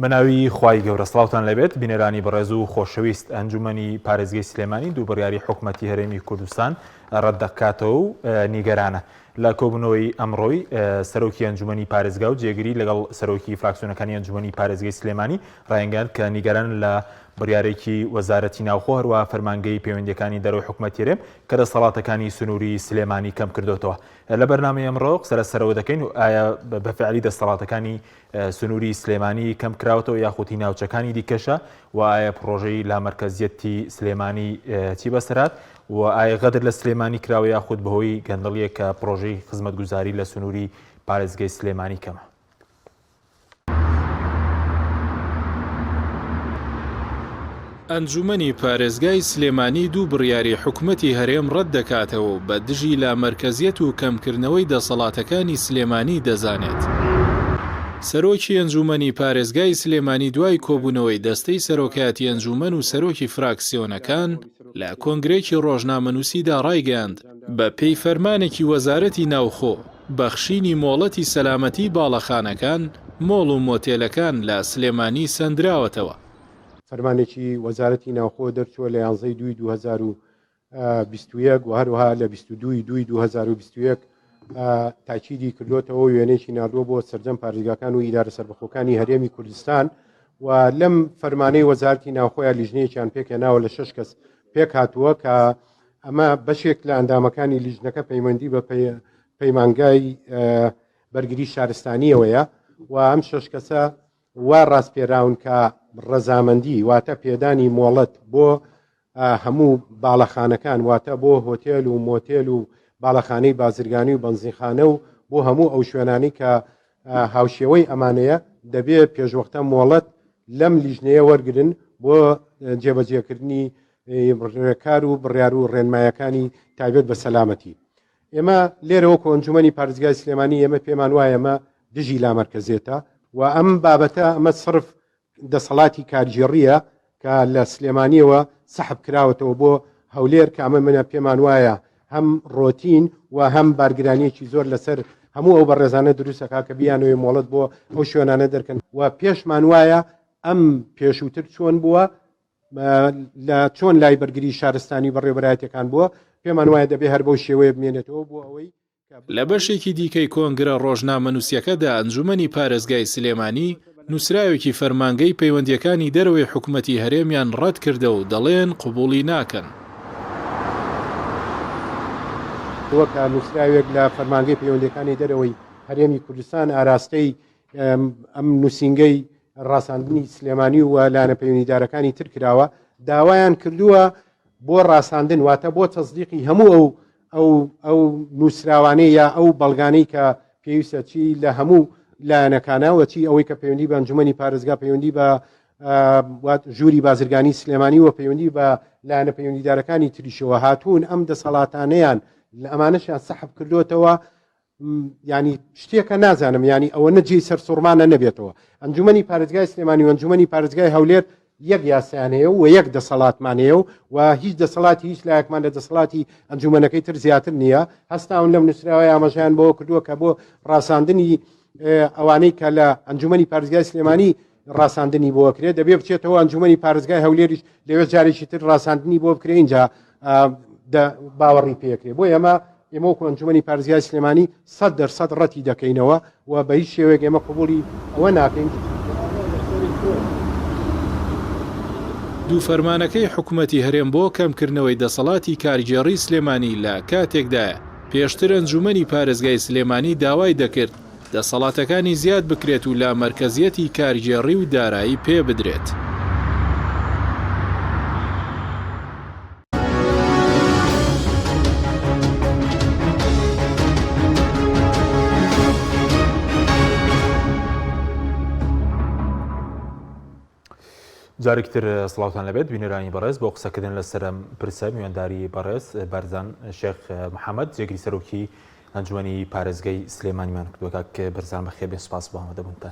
بەناوی خوای گەورە سڵاوتان لەبێت بینەرانی بەڕێز و خۆشەویست ئەنجومەنی پارێزگای سلێمانی دوو بڕیاری حکوومەتی هەرێمی کوردستان ڕەت دەکاتەوە و نیگەرانە لە کۆبوونەوەی ئەمڕۆی سەرۆکی ئەنجومەنی پارێزگا و جێگیری لەگەڵ سەرۆکی فراکسیۆنەکانی ئەنجومەنی پارێزگای سلێمانی ڕایەنگەاند کە نیگەران لە بڕیارێکی وەزارەتی ناوخۆ هەروە فەرمانگەی پەیوەندیەکانی دەرەوەی حکوومەتی هەرێم کە دەسەڵاتەکانی سنووری سلێمانی کەم کردوتەوە. لە بەرنامەی ئەمڕۆ قسە لەسەرەوە دەکەین و ئایا بەفعلی دەسەڵاتەکانی سنووری سلێمانی کەم کراوەتەوە یاخودی ناوچەکانی دیکەشە و ئایا پرۆژەی لامەرکەزیەتی سلێمانی چی بەسەرات و ئایا غەدر لە سلێمانی کراوە یاخود بەهۆی گەندەڵیە کە پرۆژەی خزمەتگوزاری لە سنووری پارێزگای سلێمانی کەمە. ئەنجومەنی پارێزگای سلێمانی دوو بڕیاری حکوومەتی هەرێم ڕەت دەکاتەوە بە دژی لامەرکەزیەت و کەمکردنەوەی دەسەڵاتەکانی سلێمانی دەزانێت. سەرۆکی ئەنجومەنی پارێزگای سلێمانی دوای کۆبوونەوەی دەستەی سەرۆکایەتی ئەنجومەن و سەرۆکی فراکسیۆنەکان لە کۆنگرێکی ڕۆژنامەنووسیدا ڕایگەاند بە پێی فەرمانێکی وەزارەتی ناوخۆ بەخشینی مۆڵەتی سەلامەتی باڵەخانەکان مۆڵ و مۆتێلەکان لە سلێمانی سەندراوەتەوە. فەرمانێکی وەزارەتی ناوخۆ دەرچووە لە 11/2021 و هەروەها لە 22/2021 تاکیدی کردوتەوە وێنێکی نردووە بۆ سەرجەم پارێزگاکان و ئیدارە سەربەخۆکانی هەرێمی کوردستان و لەم فەرمانەی وەزارەتی ناوخۆیان لیژنەیەکیان پێکهێناوە لە 6 کەس پێک هاتووە کە ئەمە بەشێک لە ئەندامەکانی لیژنەکە پەیوەندی بە پەیمانگای بەرگری شارستانیەوەیە و ئەم 6 کەسە وا ڕاستپێراون کە ڕەزامەندی واتە پێدانی مۆڵەت بۆ هەموو باڵەخانەکان واتە بۆ هۆتێل و مۆتێل و باڵەخانەی بازرگانی و بەنزیخانە و بۆ هەموو ئەو شوێنانی کە هاوشێوەی ئەمانەیە دەبێت پێشوەختە مۆڵەت لەم لیژنەیە وەرگن بۆ جێبەجێکردنی ڕێکار و بڕیار و ڕێنمایەکانی تایبەت بە سەلامەتی. ئێمە لێرەوە کە ئەنجومەنی پارێزگای سلێمانی ئێمە پێمان وایە ئەمە دژی لامەرکەزێتە و ئەم بابەتە ئەمە صرف دەسەڵاتی کارژێڕیە کە لە سلێمانیەوە سەحب کراوەتەوە بۆ هەولێر کە ئەمە منە پێمان وایە هەم ڕۆتین و هەم بارگرانیەکی زۆر لەسەر هەموو ئەو بەڕێزانە دروستەکە کە بیانەوەی مۆڵەت بۆ ئەو شوێنانە دەرکەن و پێشمان وایە ئەم پێشووتر چۆن بووە لە چۆن لای بەرگری شارستانی بەڕێوەبەرایەتەکان بووە پێمان وایە دەبێت هەر بەو شێوەیە بمێنێتەوە بۆ ئەوەی لە بەشێکی دیکەی کۆنگرە ڕۆژنامەنووسیەکەدا ئەنجومەنی پارێزگای سلێمانی نووسراوێکی فەرمانگەی پەیوەندیەکانی دەرەوەی حکوومەتی هەرێمیان ڕەت کردە و دەڵێن قبوڵی ناکەن. وەکە نووسراوێک لە فەرمانگەی پەیوەندیەکانی دەرەوەی هەرێمی کوردستان ئاراستەی ئەم نووسینگەی ڕاساندنی سلێمانی و لایەنە پەیوەندیدارەکانی تر کراوە داوایان کردووە بۆ ڕاساندن واتە بۆ تەصدیقی هەموو ئەو نووسراوانەی یا ئەو بەڵگانەی کە پێویستە چی لە هەموو لایەنەکانەوە چی ئەوەی کە پەیوەندی بە ئەنجومەنی پارێزگا پەیوەندی بە ژووری بازرگانی سلێمانی و پەیوەندی بە لایەنە پەیوەندیدارەکانی تریشەوە هاتوون ئەم دەسەڵاتانەیان لە ئەمانەشیان سەحب کردوتەوە ینی شتێکە نازانم ینی ئەوە نەجێی سەرسوڕمانە نەبێتەوە. ئەنجومەنی پارێزگای سلێمانی و ئەنجومەنی پارێزگای هەولێر یەک یاسیانەیە و یەک دەسەڵاتمانەیە و هیچ دەسەڵاتی هیچ لایەکمان لە دەسەڵاتی ئەنجومەنەکەی تر زیاتر نییە. هەستاون لەم نووسراوەی ئاماژەیان بۆ کردووە کە بۆ ڕاساندنی ئەوانەی کە لە ئەنجومەنی پارێزگای سلێمانی ڕاساندنی بۆ بکرێت دەبێت بچێتەوە ئەنجومەنی پارێزگای هەولێریش لەوێ جارێکی تر ڕاساندنی بۆ بکرێت اینجا باوەڕی پێکرێت بۆ ئێمە وەکو ئەنجومەنی پارێزگای سلێمانی 100% ڕەتی دەکەینەوە و بە هیچ شێوەیەک ئێمە قبوڵی ئەوە ناکەین. دوو فەرمانەکەی حکوومەتی هەرێم بۆ کەمکردنەوەی دەسەڵاتی کارگێڕی سلێمانی لە کاتێکدایە پێشتر ئەنجومەنی پارێزگای سلێمانی داوای دەکرد دەسەڵاتەکانی زیاد بکرێت و لە مەرکەزیەتی کارگێڕی و دارایی پێ بدرێت. جارێکتر سڵاوتان لەبێت بینەرانی بەڕێز بۆ قسەکردن لەسەر پرسە میوانداری بەڕێز بەرزان شێخ محەممەد جێگری سەرۆکی ئەنجومەنی پارێزگای سلێمانیمان کردووە کە بەرزان بەخێر بێ سوپاس بۆ ئەمەدەبوونتە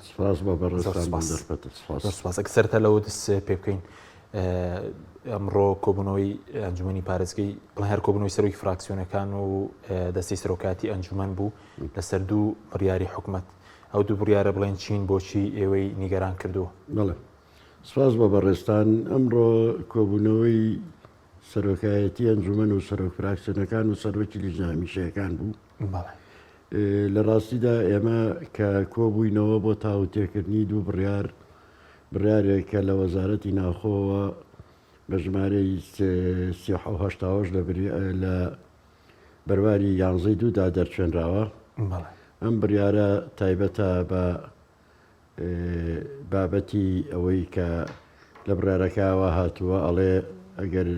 سەرەتا لەوە دەست پێ بکەین ئەمڕۆ کۆبوونەوەی ئەنجومەنی پارێزگای بڵێن هەر کۆبوونەوەی سەرۆکی فراکسیۆنەکان و دەستی سەرۆکاتی ئەنجومەن بوو لەسەر دوو بڕیاری حکوومەت ئەو دوو بڕیارە بڵێن چین بۆچی ئێوەی نیگەران کردووە. بەڵێ سپاس بە بەڕێستان ئەمڕۆ کۆبوونەوەی سەرۆکایەتی ئەنجومەن و سەرۆک فراکسیۆنەکان و سەرۆکی لیژنە هەمیشەیەکان بوو. لە ڕاستیدا ئێمە کە کۆبووینەوە بۆ تاوتێکردنی دوو بڕیارێک کە لە وەزارەتی ناوخۆوە بە ژمارەی 380 لە بەرواری 11/2 دەرچێنراوە. ئەم بڕیارە تایبەتە بە بابەتی ئەوەی کە لە بڕارەکەوە هاتووە ئەڵێ ئەگەر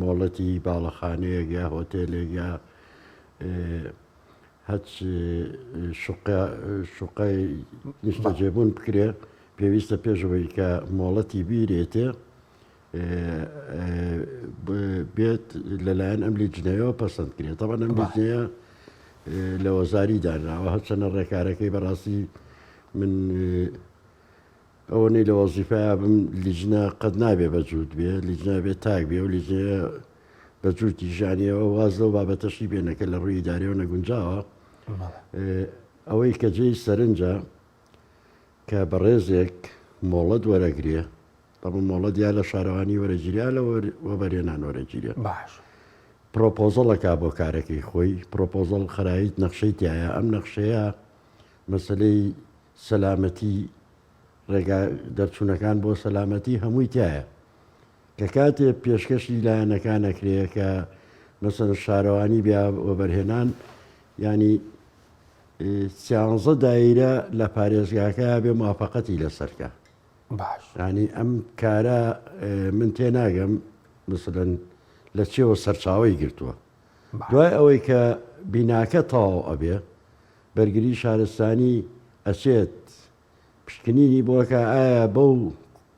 مۆڵەتی باڵەخانەیەک یا هۆتێلێک یا هەچ شوقای نیشتەجێبوون بکرێ پێویستە پێشەوەی کە مۆڵەتی بیرێتێ بێت لەلایەن ئەم لیجنەوە پەسەند کرێت. تەبەن ئەم لیجنەیە لە وەزاری دانراوە هەرچەنە ڕێکارەکەی بەڕاستی من ئەوەی لە وەزیفەیە بم لیژنە قەت نابێ بەجوود بێ لیژنە بێت تاک بێ و لیژنەیە بەجوودی ژانیەوە وازە و بابەتەشی بێنەکە لە ڕووی داریەوە نەگونجاوە. ئەوەی کە جێی سەرنجە کە بەڕێزێک مۆڵەت وەرەگرێ بەڵ مۆڵەت یا لە شارەوانی وەرەگیریا لە وەبەرێنان وەرەگیرێ پرۆپۆزەڵەکە بۆ کارەکەی خۆی پرۆپۆزەڵ خەراییت نەخشەی تایە ئەم نەخشەیە مەسلەی سەلامەتی ڕێگا دەرچوونەکان بۆ سەلامەتی هەمووی تایە کە کاتێ پێشکەشی لایەنەکان ئەکرێ کە مەسەن شارەوانی بیا وەبەرهێنان ینی 13 دایرە لە پارێزگاکە بێ موافقەتی لەسەرکە ینی ئەم کارە من تێناگەم مثلەن لە چێوە سەرچاوی گرتووە. دوای ئەوەی کە بیناکە تەواو ئەبێ بەرگری شارستانی ئەچێت پشکنینی بۆکە ئایا بەو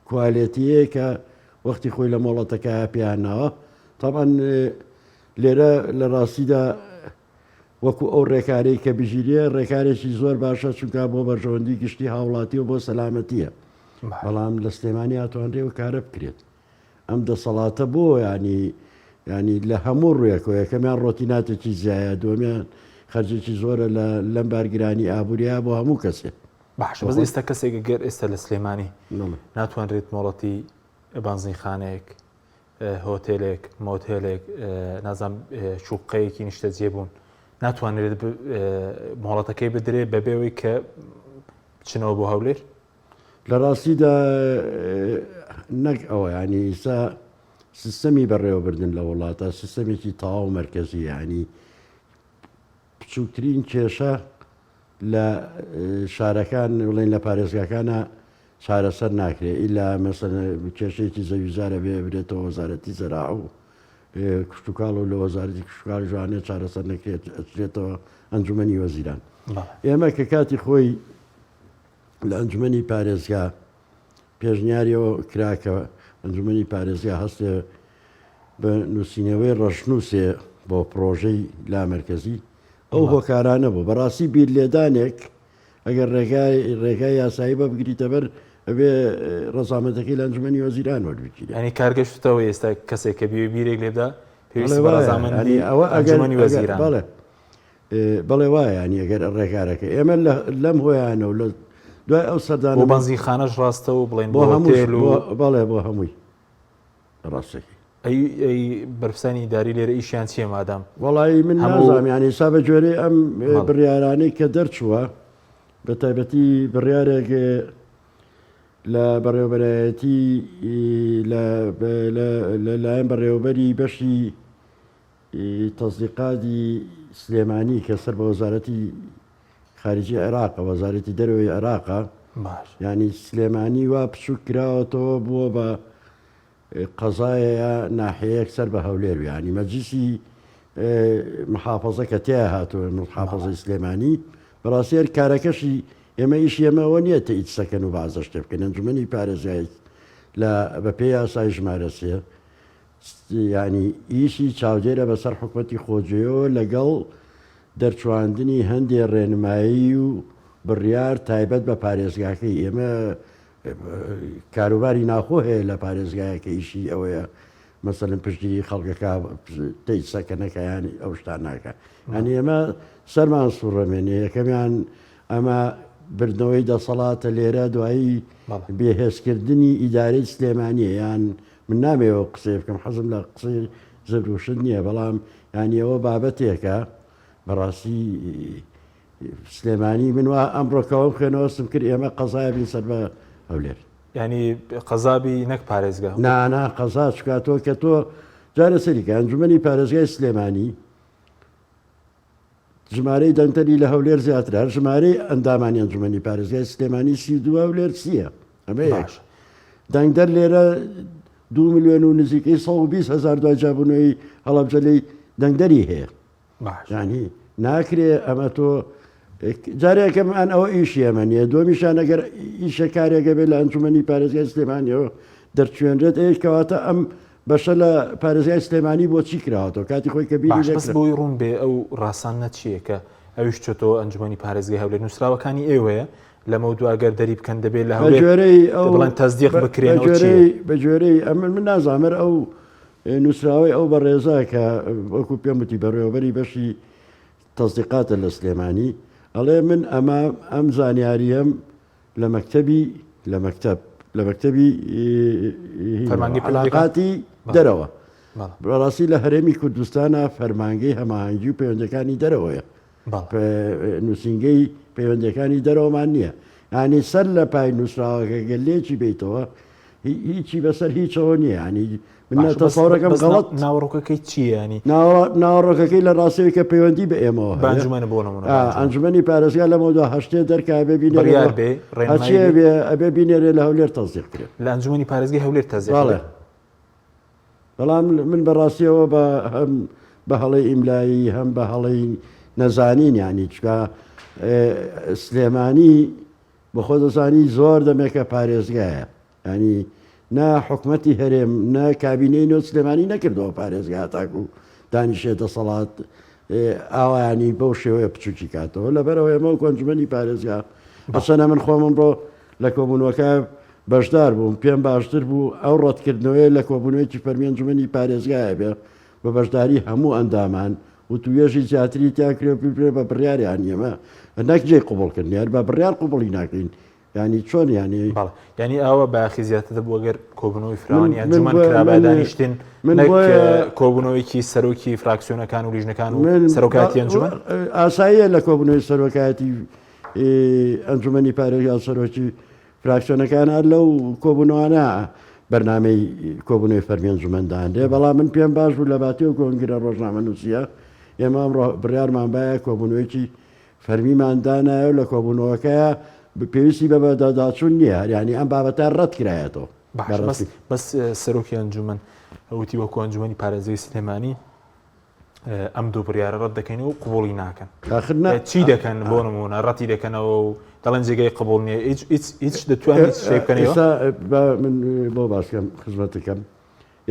کوالێتیەیە کە وەختی خۆی لە مۆڵەتەکە پیانناوە تاوان لێرە لە ڕاستیدا وەکو ئەو ڕێکارەی کە بژیرە ڕێکارێکی زۆر باشە چونکە بۆ بەرژەوەندی گشتی هاوڵاتی و بۆ سەلامەتیە بەڵام لە سلێمانی هاتوانرێ و کارە بکرێت. ئەم دەسەڵاتە بۆ ینی لە هەموو ڕوویەکەوە یەکەمیان ڕۆتیناتێکی زیایە دومیان خەرجێکی زۆرە لەم بارگرانی ئابووریا بۆ هەموو کەسێ. باش بەس ئێستا کەسێک گەر ئێستا لە سلێمانی ناتوانرێت مۆڵەتی بانزیخانەیەک هۆتێلێک مۆتێلێک نازام شوقەیەکی نیشتە جێبوون ناتوانرێت مۆڵەتەکەی بدرێ بەبێەوەی کە بچنەوە بۆ هەولێر. لە ڕاستیدا نەک ئەوە ینی ئیسا سیستەمی بەڕێوەبردن لە وڵاتە سیستەمێکی تەواو مەرکەزی ینی بچووکترین کێشە لە شارەکان وڵێن لە پارێزگاکانە چارەسەر ناکرێت ئیلا مەسەن کێشەیەکی زەویزارە بێ برێتەوە وەزارەتی زەراع و کشتتوکاڵ و لە وەزارەتی کشتتوکاڵی جوانێت چارەسەر نەکرێت ئەچێتەوە ئەنجومەنی وەزیران. ئێمە کە کاتی خۆی لە ئەنجومەنی پارێزگا پێشنیاریەوە کراکە ئەنجومەنی پارێزگا هەستێ بە نووسینەوەی ڕەشنووسێ بۆ پرۆژەی لامەرکەزی ئەو هۆکارانە بوو بەڕاستی بیر لێدانێک ئەگەر ڕێگای یاسایی بە بگریتە بەر ئەبێ ڕەزامەتەکەی لە ئەنجومەنی وەزیران وەربگیرێت. ینی کارگەشتەوە ئێستا کەسێک کە بیرێک لێدا ئەنجومەنی وەزیران بەڵێ وایە ینی ئەگەر ڕێکارەکە ئێمە لەم هۆیانە و لە دوای ئەو سەردان بۆ بەنزیخانەش ڕاستە و بڵێن بۆ هەموو بەڵێ بۆ هەمووی ڕاستەکەی ئەی بەرپرسانی داری لێرە ئیشیان چیە مادام وەڵی من نازانم ینی سا بە جۆرێ ئەم بڕیارانەی کە دەرچووە بە تایبەتی بڕیارێک لە بەڕێوەبەرایەتی لەلایەن بەڕێوەبەری بەشی تەزدیقاتی سلێمانی کە سەر بە وەزارەتی خارجی عێراق وەزارەتی دەرەوەی عێراقا ینی سلێمانی وا بچوو کراوەتەوە بووە بە قەزایە ناحەیەک سەر بە هەولێر ینی مەجلیسی محافەزە کە تیا هاتووە محافەزەی سلێمانی بەڕاستی هەر کارەکەشی ئێمە ئیش ئێمەەوە نییە تەئید سەکەن و بازە شتێ بکەن ئەنجومەنی پارێزگای لە بە پێی یاسای ژمارە سێ ینی ئیشی چاودێرە بەسەر حکومەتی خۆجێەوە لەگەڵ دەرچواندنی هەندێک ڕێنمایی و بڕیار تایبەت بە پارێزگاکەی ئێمە کاروباری ناخۆ هەیە لە پارێزگایەکە ئیشی ئەوەیە مەسەلەن پشتگیری خەڵکەکە تەئید سەکەنەکەیانی ئەو شتان ناکە. ئەنی ئێمە سەرمان سوڕەمێنێ یەکەمیان ئەمە بردنەوەی دەسەڵاتە لێرە دوایی بێهێزکردنی ئیدارەی سلێمانیە یان من نامێەوە قسێ بکەم حەزم لە قسەی زەروشت نییە بەڵام یانیەوە بابەتێکە بەڕاستی سلێمانی من وا ئەمڕۆکەوە خوێنەوەستم کرد ئێمە قەزای بین سەر بە هەولێر ینی قەزابی نەک پارێزگا نانا قەزا چکاتەوە کە تۆ جارە سەریکە ئەنجومەنی پارێزگای سلێمانی ژمارەی دەنگتەری لە هەولێر زیاترە ژمارەی ئەندامانی ئەنجومەنی پارێزگای سلێمانی 32 هەولێر چییە ئەمە دەنگدەر لێرە 2 ملیۆن و نزیکەی 120,000 دوای جابوونەوەی هەڵەبجەلەی دەنگدەری هەیە ینی ناکرێ ئەمە تۆ جارێکم ئەن ئەوە ئیشی ئەمە نیە دۆمیشان ئەگەر ئیشە کارێکە بێت لە ئەنجومەنی پارێزگای سلێمانیەوە دەرچێنرێت کەواتە ئەم بەشە لە پارێزگای سلێمانی بۆ چی کراوەتەوە کاتی خۆی کە بەس بۆی ڕوون بێ ئەو ڕاستانە چییە کە ئەویش چۆتەوە ئەنجومەنی پارێزگای هەولێر نووسراوەکانی ئێوەیە لەمە دوواگەر دەری بکەن دەبێت لە هەولێر تەزدیق بکرێن بە جۆرەی ئەمن من نازانمەر ئەو نووسراوی ئەو بە ڕێزا کە وەکو پێم وتی بەڕێوەبەری بەشی تەزدیقاتە لە سلێمانی ئەڵێ من ئەم زانیاریەم لە مەکتەبی علاقاتی دەرەوە بەڕاستی لە هەرێمی کوردستانە فەرمانگەی هەماهەنگی و پەیوەندەکانی دەرەوەیە نووسنگەی پەیوەندەکانی دەرەوەمان نییە ینی سەر لە پای نووسراوەکە گەلێکی بیتەوە هیچی بەسەر هیچەوە نییە ینی من تەسەوڕەکەم غەڵەت ناوەڕۆکەکەی چییە ینی ناوەڕۆکەکەی لە ڕاستەوەی کە پەیوەندی بە ئێمەوە ئەنجومەنە بۆ نمونە ئەنجومەنی پارێزگا لەمەوە هەشتێ دەرکا ببینێ ئەبێ بینێرێ لە هەولێر تەزدیق کرێت لە ئەنجومەنی پارێزگای هەولێر تەزدیق بەڵام من بەڕاستیەوە هەم بە هەڵی ئیملایی هەم بە هەڵی نەزانین ینی چکە سلێمانی بەخۆ دەزانی زۆر دەمێکە پارێزگایە ینی نا حکومەتی هەرێم نا کابینەی نۆ سلێمانی نەکردەوە پارێزگا تاکو و دانیشێتە سەڵات ئاوایانی بەو شێوەیە بچوکی کاتەوە لەبەرەوە ئێمە و کۆنجمەنی پارێزگا بەسەنە من خۆمم بۆ لە کۆبوونەوەکە بەشدار بووم پێم باشتر بوو ئەو ڕەتکردنەوەی لە کۆبوونەوەیکی فەرمی ئەنجومەنی پارێزگایە بێ بە بەشداری هەموو ئەندامان و توێژی زیاتری تیاکرێ پێ بە بڕیاریان ئێمە نەکجێ قوبڵکردنیار بە بڕیار قوبڵی ناکەین ینی چۆن ینی ئەوە باخی زیاتر بوو گەر کۆبوونەوەی فرانی ئەنجومەن کرابە دانیشتن کۆبوونەوەیکی سەرۆکی فراکسیۆنەکان و لیژنەکان و سەرۆکاتی ئەنجومەن ئاساییە لە کۆبوونەوەی سەرۆکاتی ئەنجومەنی پارێزگا سەرۆکی فراکسیۆنەکان لەو کۆبوونەوەانە بەرنامەی کۆبوونەوەی فەرمی ئەنجومەندان دێ بەڵام من پێم باش بوو لە باتی و کۆنگرە ڕۆژنامە نووسیە ئێمە ئەمڕۆ بڕیارمان باە کۆبوونەوەیکی فەرمیماندانایە لە کۆبوونەوەکەیە پێویستی بە بەداداچوون نییە ینی ئەم بابەتە ڕەت کرایەتەوە بەس سەرۆکی ئەنجومەن ئەوتی وەکو ئەنجومەنی پارێزگای سلێمانی ئەم دوو بڕیارە ڕەت دەکەینەوە و قوبوڵی ناکەن چی دەکەن بۆ نمونە ڕەتی دەکەنەوە و دەڵێن جێگەی قبول نییە هیچ دەتوانێت شێ بکەنەوە من بۆ باشکەم خزمەتەکەم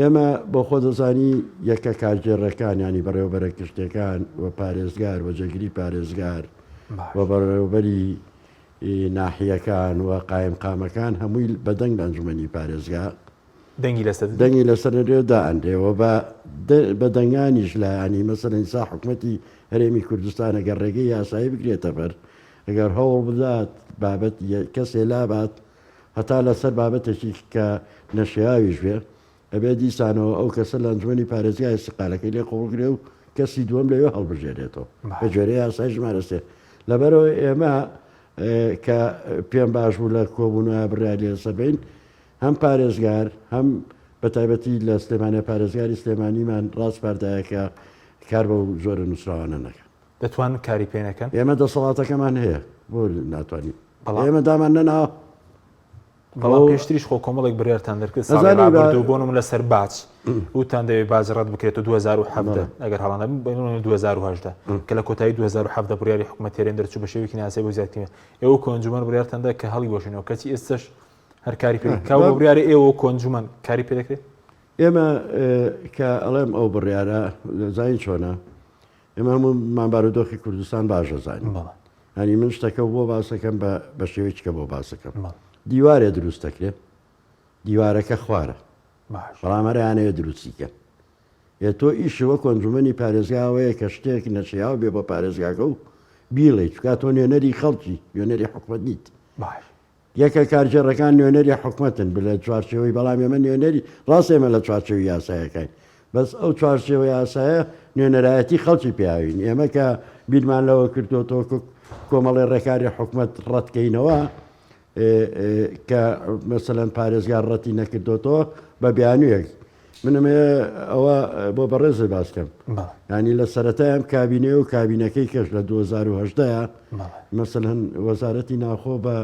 ئێمە بۆ خۆ دەزانی یەکە کارژێڕەکان ینی بەڕێوەبەرە کشتەکان و پارێزگار و جەگیری پارێزگار و بەڕێوەبەری ناحیەکان و قایمقامەکان هەمووی بەدەنگ ئەنجومەنی پارێزگا دەنگی لەسەرێ دائەندێەوە بە دەنگانیش لە ینی مەسەرەن سا حکومەتی هەرێمی کوردستان ئەگەر ڕێگەی یاسایی بگرێتە بەر ئەگەر هەوڵ بدات بابەت کەسێ لابات هەتا لەسەر بابەتێکی کە نەشیاویش بێ ئەبێ دیسانەوە ئەو کەسە لە ئەنجومەنی پارێزگای استقالەکەی لێ قوڵگرێ و کەسی دووەم لەوێ هەڵبژێرێتەوە بە جۆرەی یاسای ژمارەسێ لەبەرەوە ئێمە کە پێم باش بوو لە کۆبوونەوە بڕای لێسەبین هەم پارێزگار هەم بە تایبەتی لە سلێمانە پارێزگاری سلێمانیمان ڕاست پاردایەکە کار بە زۆرە نووسراوانە نەکەن دەتوان کاری پێ نەکەن ئێمە دەسەڵاتەکەمان هەیە بۆ ناتوانین ئێمە دامان نەناوە بەڵام پێشتریش خۆ کۆمەڵێک بڕیارتان دەکرد بۆنم لە سەر باچ وتان دەوێت باز ڕەت بکرێت 2017 ئەگەر هەڵانە 2010 کە لە کۆتایی 2017 بڕیاری حکوومەت هێرێن دەرچوو بە شێوەیەکی ناسی بۆ زیاترینە ئێوە کۆنجومەن بڕیارتاندا کە هەڵی بۆشینەوە کەچی ئێستش هەر کاری پێ کاو بڕیارە ئێوە کۆنجومەن کاری پێ دەکرێت ئێمە کە ئەڵێم ئەو بڕیارە زین چۆنە ئێمە هەموو مامبارودۆخی کوردستان باشە زانین هەنی من شتەکە بۆ باسەکەم بە شێوەیەکی کە بۆ باسەکەم دیوارێ دروست دەکرێت دیوارەکە خوارە بەڵامەرەیانەیە دروستیکە تۆ ئیشەوە کۆنجومەنی پارێزگاوەیە کە شتێک نەچیاو بێ بۆ پارێزگاکە و بیڵێ چکات تۆ نوێنەری خەڵکی نوێنەری حکومت نیت باش یەکە کارژێڕەکان نوێنەری حکومەتن بلە چوارچەوەی بەڵام ئێمە نوێنەری ڕاست ئێمە لە چوارچەوەی یاسایەکەین بەس ئەو چوارچەوەی یاسایە نوێنەرایەتی خەڵکی پیاوین ئێمە کە بیرمان لەوە کردوەوە کۆمەڵی ڕێکاری حکومت ڕەتکەینەوە کە مەسەلەن پارێزگار ڕەتی نەکردوەوە بە بیانوویەک منم ئەوە بۆ بەڕێزە باسکەم ینی لە سەرەتای ئەم کابینێ و کابینەکەی کەش لە 2010 مەسەلەن وەزارەتی ناخۆ بە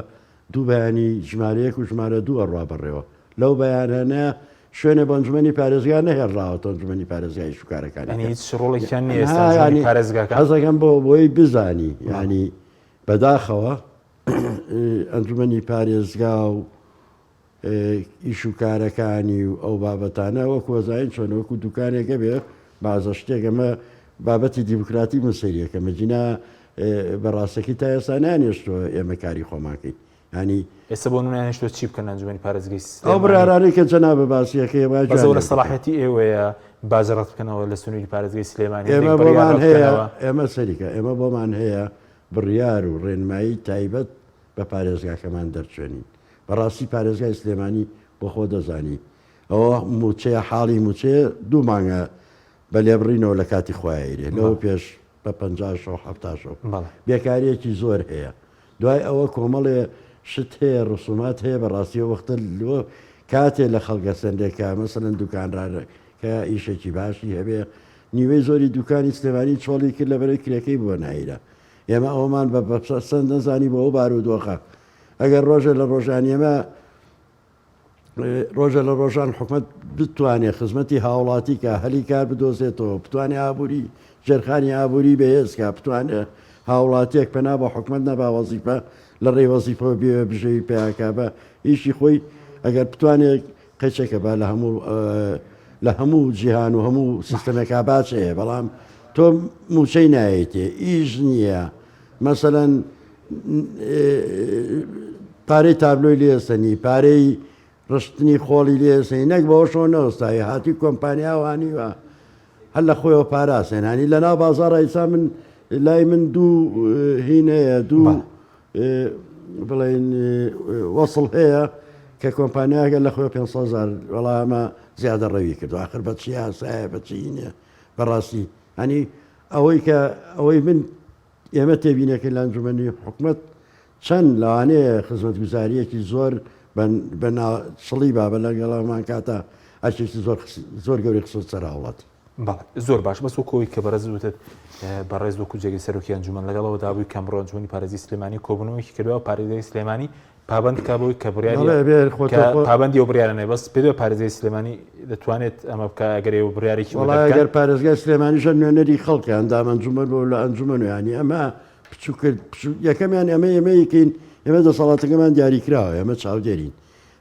دوو بەیانی ژمارەیەک و ژمارە دوو ئەڕوا بڕێەوە لەو بەیانانە شوێنە بە ئەنجومەنی پارێزگار نەهێڕاوەتە ئەنجومەنی پارێزگای شوکارەکانی هیچ ڕۆڵێکیان نیە پارێزگاکان حەزەکەم بۆی بزانی ینی بەداخەوە ئەنجومەنی پارێزگا و ئیش و کارەکانی و ئەو بابەتانە وەکو وەزاین چۆن وەکو دوکانێکە بێ بازە شتێک ئەمە بابەتی دیموکراتی مسیریەکە مەجینا بەڕاستەکی تا ئێستا نانێشتووە ئێمە کاری خۆماکەی ینی ئێستا بۆ نانێشتوە چی بکەن ئەنجومەنی پارێزگای ئەو برارانەی کە جەنابە باسیەکەی بەزەورە سەلاحەتی ئێوەیە بازەڕەت بکەنەوە لە سنووری پارێزگای سلێمانی ئێمە بۆمان هەیە ئێمە سەریکە ئێمە بۆمان هەیە بڕیار و ڕێنمایی تایبەت بە پارێزگاکەمان دەرچێنین بەڕاستی پارێزگای سلێمانی بۆ خۆ دەزانی ئەوە موچەیە حاڵی موچەیە دوو مانگە بە لێبڕینەوە لە کاتی خوایرێ لەوە پێش بە 50 بێکاریەکی زۆر هەیە دوای ئەوە کۆمەڵێ شت هەیە ڕسومات هەیە بەڕاستی وەختە کاتێ لە خەڵگە سندێکە مەسەرەن دوکانرانە کە ئیشێکی باشی هەبێ نیوەی زۆری دوکانی سلێمانی چۆڵی کرد لە بەرەی کرێکەی بووە نایرە ئێمە ئەومان بە سند نەزانی بۆ ئەو بارودۆخە ئەگەر ڕۆژە لە ڕۆژانی ئێمە ڕۆژە لە ڕۆژان حکومت بتوانێت خزمەتی هاوڵاتی کە هەلی کار بدۆزێتەوە بتوانێت ئابووری جەرخانی ئابووری بەهێزکە بتوانێت هاوڵاتیەک پەنا بە حکومت نەبا وەزیفە لە ڕێ وەزیفەوە بێ بژەوی پیاکە بە ئیشی خۆی ئەگەر بتوانێت قەچێکە بە لە هەموو جیهان و هەموو سیستەمێکا باچەیە بەڵام تۆ موچەی نایەتێ ئیش نییە مەسەلەن پارەی تابلۆی لێسەنی پارەی ڕشتنی خۆڵی لێسەنی نەک بەەوە شۆ نەوەستایی هاتی کۆمپانیاوانیوە هەر لە خۆیەوە پاراسێنانی لە ناو بازاڕ ئیسا من لای من دوو هینەیە دوو بڵێن وەسڵ هەیە کە کۆمپانیاگە لە خۆی 500,000 وەڵامە زیادە ڕەوی کرد آخر بە چی هاسایە بە چینە بەڕاستی هەنی ئەوەی من ئێمە تێبینەکە لە ئەنجومەنی حکومت چەند لەوانەیە خزمەتگوزاریەکی زۆر بە شڵی بابە لەگەڵامان کاتە ئەشێکی زۆر گەوری خسۆ سەرهاوڵاتی زۆر باش بەس وەکەوەی کە بەڕێز وتت بەڕێز وەکو جێگەی سەرۆکی ئەنجومەن لەگەڵەوە دابووی کەمڕۆ ئەنجومەنی پارێزی سلێمانی کۆبوونەوەیکی کردەوە پارێزگای سلێمانی پابند کا بۆی کە پابندی و بڕیارانێ بەس پێ پارێزگای سلێمانی دەتوانێت ئەمە بکە ئەگەرێ و بڕیارێکی وڵایەگەر پارێزگای سلێمانیشە نوێنەری خەڵکی ئەندام ئەنجومەن بۆ لە ئەنجومەن ینی ئەمە یەکەمیان ئێمەیەکەین ئێمە دەسەڵاتەکەمان دیاریکراوە ئێمە چاودێرین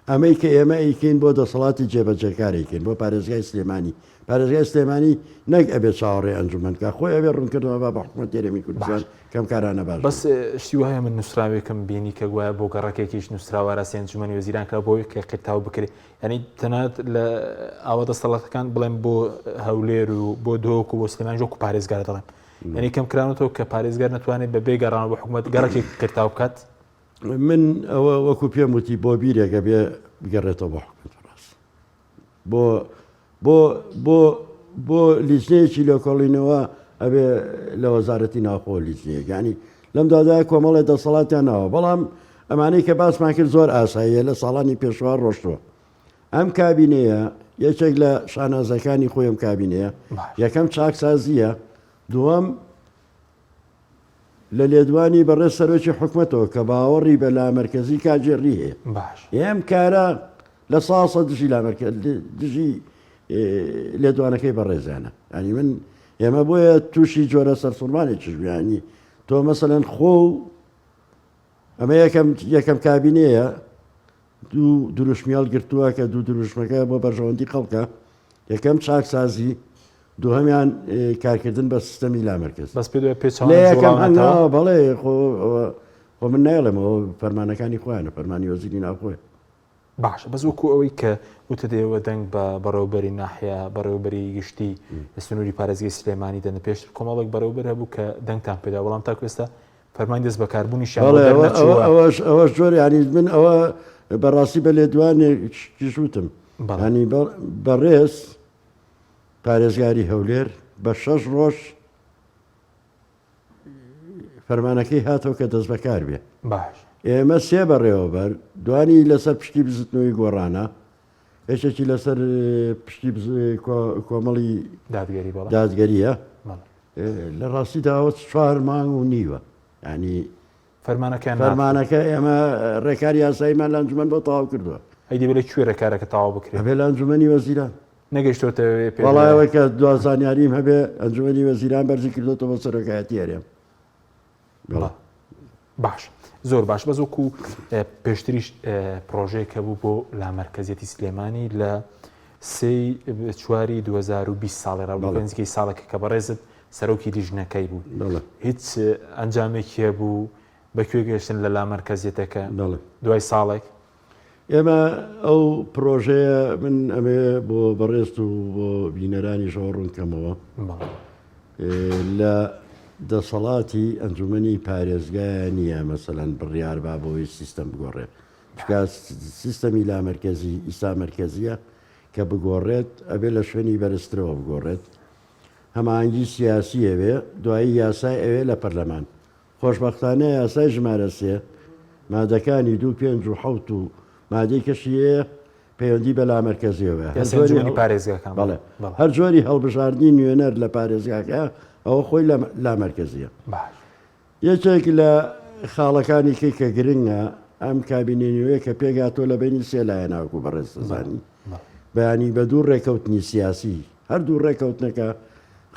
ئەمەی کە ئێمە ئەیکەین بۆ دەسەڵاتی جێبەجێکارێکین بۆ پارێزگای سلێمانی پارێزگای سلێمانی نەک ئەبێ چاوەڕێ ئەنجومەنکە خۆی ئەبێ ڕوونکردەوە بە حکومەت دێرەمی کوردستان کەم کارانە باش بەس شتی وایە من نووسراوێکم بینی کە گوایە بۆ گەڕەکێکیش نووسراوە ڕاستی ئەنجومەنی وەزیران کە بۆی کە قرتاو بکرێت ینی تەنانەت لە ئاوا دەسەڵاتەکان بڵێم بۆ هەولێر و بۆ دۆک و بۆ سلێمان ژۆک و پارێزگار دەڵێم ینی کەم کرانەوە کە پارێزگار ناتوانێت بە بێگەڕان بۆ حکومەت گەڕەکێک قرتاو بکات من ئەوە وەکو پێم وتی بۆ بیرێکە بێ بگەڕێتەوە بۆ حکومەت ڕاست بۆ لیژنەیەکی لۆکۆڵینەوە ئەبێ لە وەزارەتی ناوخۆ لیژنەیە ینی لەم دادای کۆمەڵێ دەسەڵاتیان ناوە بەڵام ئەمانەی کە باسمان کرد زۆر ئاساییە لە ساڵانی پێشوار ڕۆشتووە ئەم کابینەیە یەکێک لە شانازەکانی خۆی ئەم کابینەیە یەکەم چاکسازیە دووەم لە لێدوانی بەڕێز سەرۆکی حکومەتەوە کە باوەڕی بە لامەرکەزی کاجێڕی هەیە ئێم کارە لە ساسە دژی لێدوانەکەی بەڕێزانە ینی من ئێمە بۆیە تووشی جۆرە سەرسوڵمانێکی ژویانی تۆ مەسەلەن خۆ ئەمە یەکەم کابینەیە دوو دروشمیال گرتووە کە دوو دروشمەکە بۆ بەرژەوەندی خەڵکە یەکەم چاکسازی دووهەمیان کارکردن بە سیستەمی لامەرکز بەس پێ یەکەم بەڵێ خۆ من نایڵێمەوە فەرمانەکانی خۆیانە فەرمانی وەزیری ناوخۆی باش بەس وەکو ئەوەی کە وتە دێوە دەنگ بە بەڕێوبەری ناحیا بەڕێوبەری گشتی لە سنووری پارێزگای سلێمانی دەن پێشتر کۆمەڵێک بەڕێوبەر هەبوو کە دەنگتان پێدا بەڵام تاکو ئێستا فەرمانی دەست بەکاربوونیشیان ئەوەش جۆر ینی من ئەوە بەڕاستی بە لێدوانێکیشوتم ینی بەڕێز پارێزگاری هەولێر بە 6 ڕۆژ فەرمانەکەی هاتەوە کە دەست بەکار بێ باش ئێمە سێ بەڕێوە بەر دوانی لەسەر پشتی بزتنەوەی گۆڕانە هێشێکی لەسەر پشتی کۆمەڵی دادگەریە لە ڕاستیداوە 4 مانگ و نیوە ینی فەرمانەکە ئێمە ڕێکاری یاساییمان لە ئەنجومەن بۆ تەواو کردووە ئەیدی بێت کوێ ڕێکارەکە تەواو بکرێت هەبێ لە ئەنجومەنی وەزیران نەگەیشتۆتەوێ وەڵایەوەی کە دوازانیاریم هەبێ ئەنجومەنی وەزیران بەرزی کردوتەوە بۆ سەرۆکایەتی هەرێم باش زۆر باش بەزۆکو پێشتریش پرۆژەیە کە بوو بۆ لامەرکەزیەتی سلێمانی لە 4 2020 ساڵی ڕاوپەنجی ساڵێکە کە بەڕێزت سەرۆکی لیژنەکەی بوو هیچ ئەنجامێکی بوو بەکوێ گەشتن لە لامەرکەزیەتەکە دوای ساڵێک ئێمە ئەو پرۆژەیە من ئەمێ بۆ بەڕێست و بۆ بینەرانی شەوە ڕوونکەمەوە لە دەسەڵاتی ئەنجومەنی پارێزگای نییە مەسەلەن بڕیار با بۆی سیستەم بگۆڕێ سیستەمی لامەرکەزی ئیستا مەرکەزیە کە بگۆڕێت ئەبێ لە شوێنی بەرزترەوە بگۆڕێت هەمانگی سیاسی ئەوێ دوایی یاسای ئەوێ لە پەرلەمان خۆشبەختانە یاسای ژمارە 3 مادەکانی 2 5 و 7 و مادەی کەشیەیە پەیوەندی بە لامەرکەزیەوە پارێزگاکان بەڵێ هەر جۆری هەڵبژاردننی نوێنەر لە پارێزگاکە ئەوە خۆی لە لامەرکەزیە یەکێک لە خاڵەکانی کە گرنگە ئەم کابینێنیوەیە کە پێگاتۆ لە بینی سێ لایە ناوکو بەڕێزدەزانی بەیانی بە دوو ڕێکەوتنی سیاسی هەردوو ڕێکەوتنەکە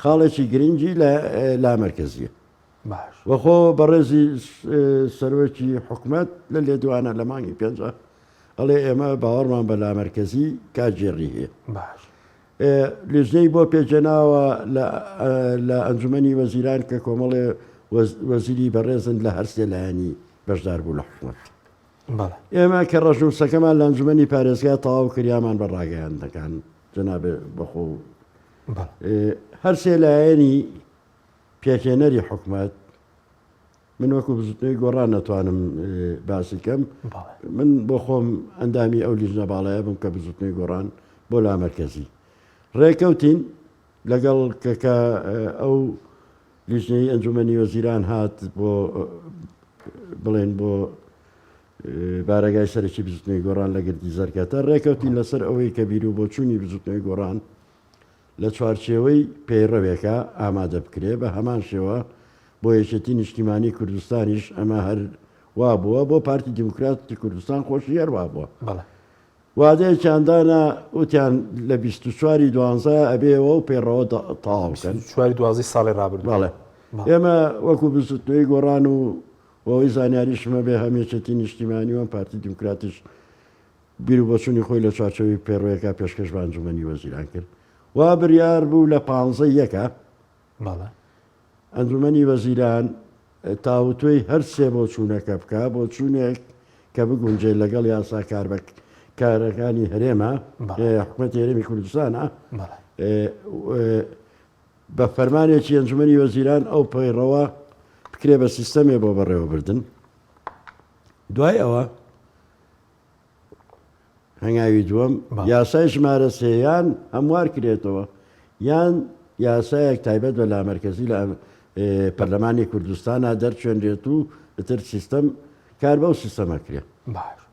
خاڵێکی گرنگی لە لامەرکەزیە وەخۆ بەڕێزی سەرۆکی حکومەت لە لێدوانە لە مانگی 5 ئەڵێ ئێمە باوەڕمان بە لامەرکەزی کاتژێڕی هەیە لیژنەی بۆ پێجێناوە لە ئەنجومەنی وەزیران کە کۆمەڵێ وەزیری بەڕێزن لە هەرسێ لایەنی بەشدار بوو لە حکومەت ئێمە کە ڕەژنووسەکەمان لە ئەنجومەنی پارێزگای تەواو کریامان بە ڕاگەیان دەکەن جەنابێ بەخۆ هەرسێ لایەنی پێکێنەری حکومەت من وەکو بزوتنەوەی گۆڕان نەتوانم باسی کەم من بۆ خۆم ئەندامی ئەو لیژنە باڵایە بم کە بزوتنەوەی گۆڕان بۆ لامەرکەزی ڕێکەوتین لەگەڵ کە ئەو لیژنەی ئەنجومەنی وەزیران هات بۆ بڵێن بۆ بارەگای سەرکی بزوتنەوەی گۆڕان لە گردی زەرکەتە ڕێکەوتین لەسەر ئەوەی کە بیر و بۆچوونی بزوتنەوەی گۆڕان لە چوارچێوەی پەیڕەوێکە ئامادە بکرێ بە هەمان شێوە بۆ یەکێتی نیشتیمانی کوردستانیش ئەمە هەر وا بووە بۆ پارتی دیموکراتی کوردستان خۆشی هەروە بووە وادەیەکیاندانە وتیان لە 24 12 ئەبێەوە و پێڕەوە تەواوکەن 12 ساڵی ڕابردووە ئێمە وەکو بزوتنەوەی گۆڕان و ئەوەی زانیاریشمە بێ هەمێکێتی نیشتیمانی و پارتی دیموکراتیش بیر و بەچوونی خۆی لە چوارچەوەی پێڕۆیەکە پێشکەش بە ئەنجومەنی وەزیران کرد وا بریار بوو لە 15 ئەنجومەنی وەزیران تاوتوی هەر سێ بۆ چوونەکە بکە بۆ چوونێک کە بگونجێ لەگەڵ یاسا کارەکانی هەرێمە حکوومەتی هەرێمی کوردستانە بە فەرمانێکی ئەنجومەنی وەزیران ئەو پەیڕەوە بکرێ بە سیستەمێ بۆ بەڕێوەبردن دوای ئەوە هەنگاوی دووەم یاسای ژمارە 3 یان هەموار کرێتەوە یان یاسایەک تایبەت بە لامەرکەزی لە پەرلەمانی کوردستانە دەرچێنرێت و ئەتر سیستەم کار بەو سیستەمە کرێ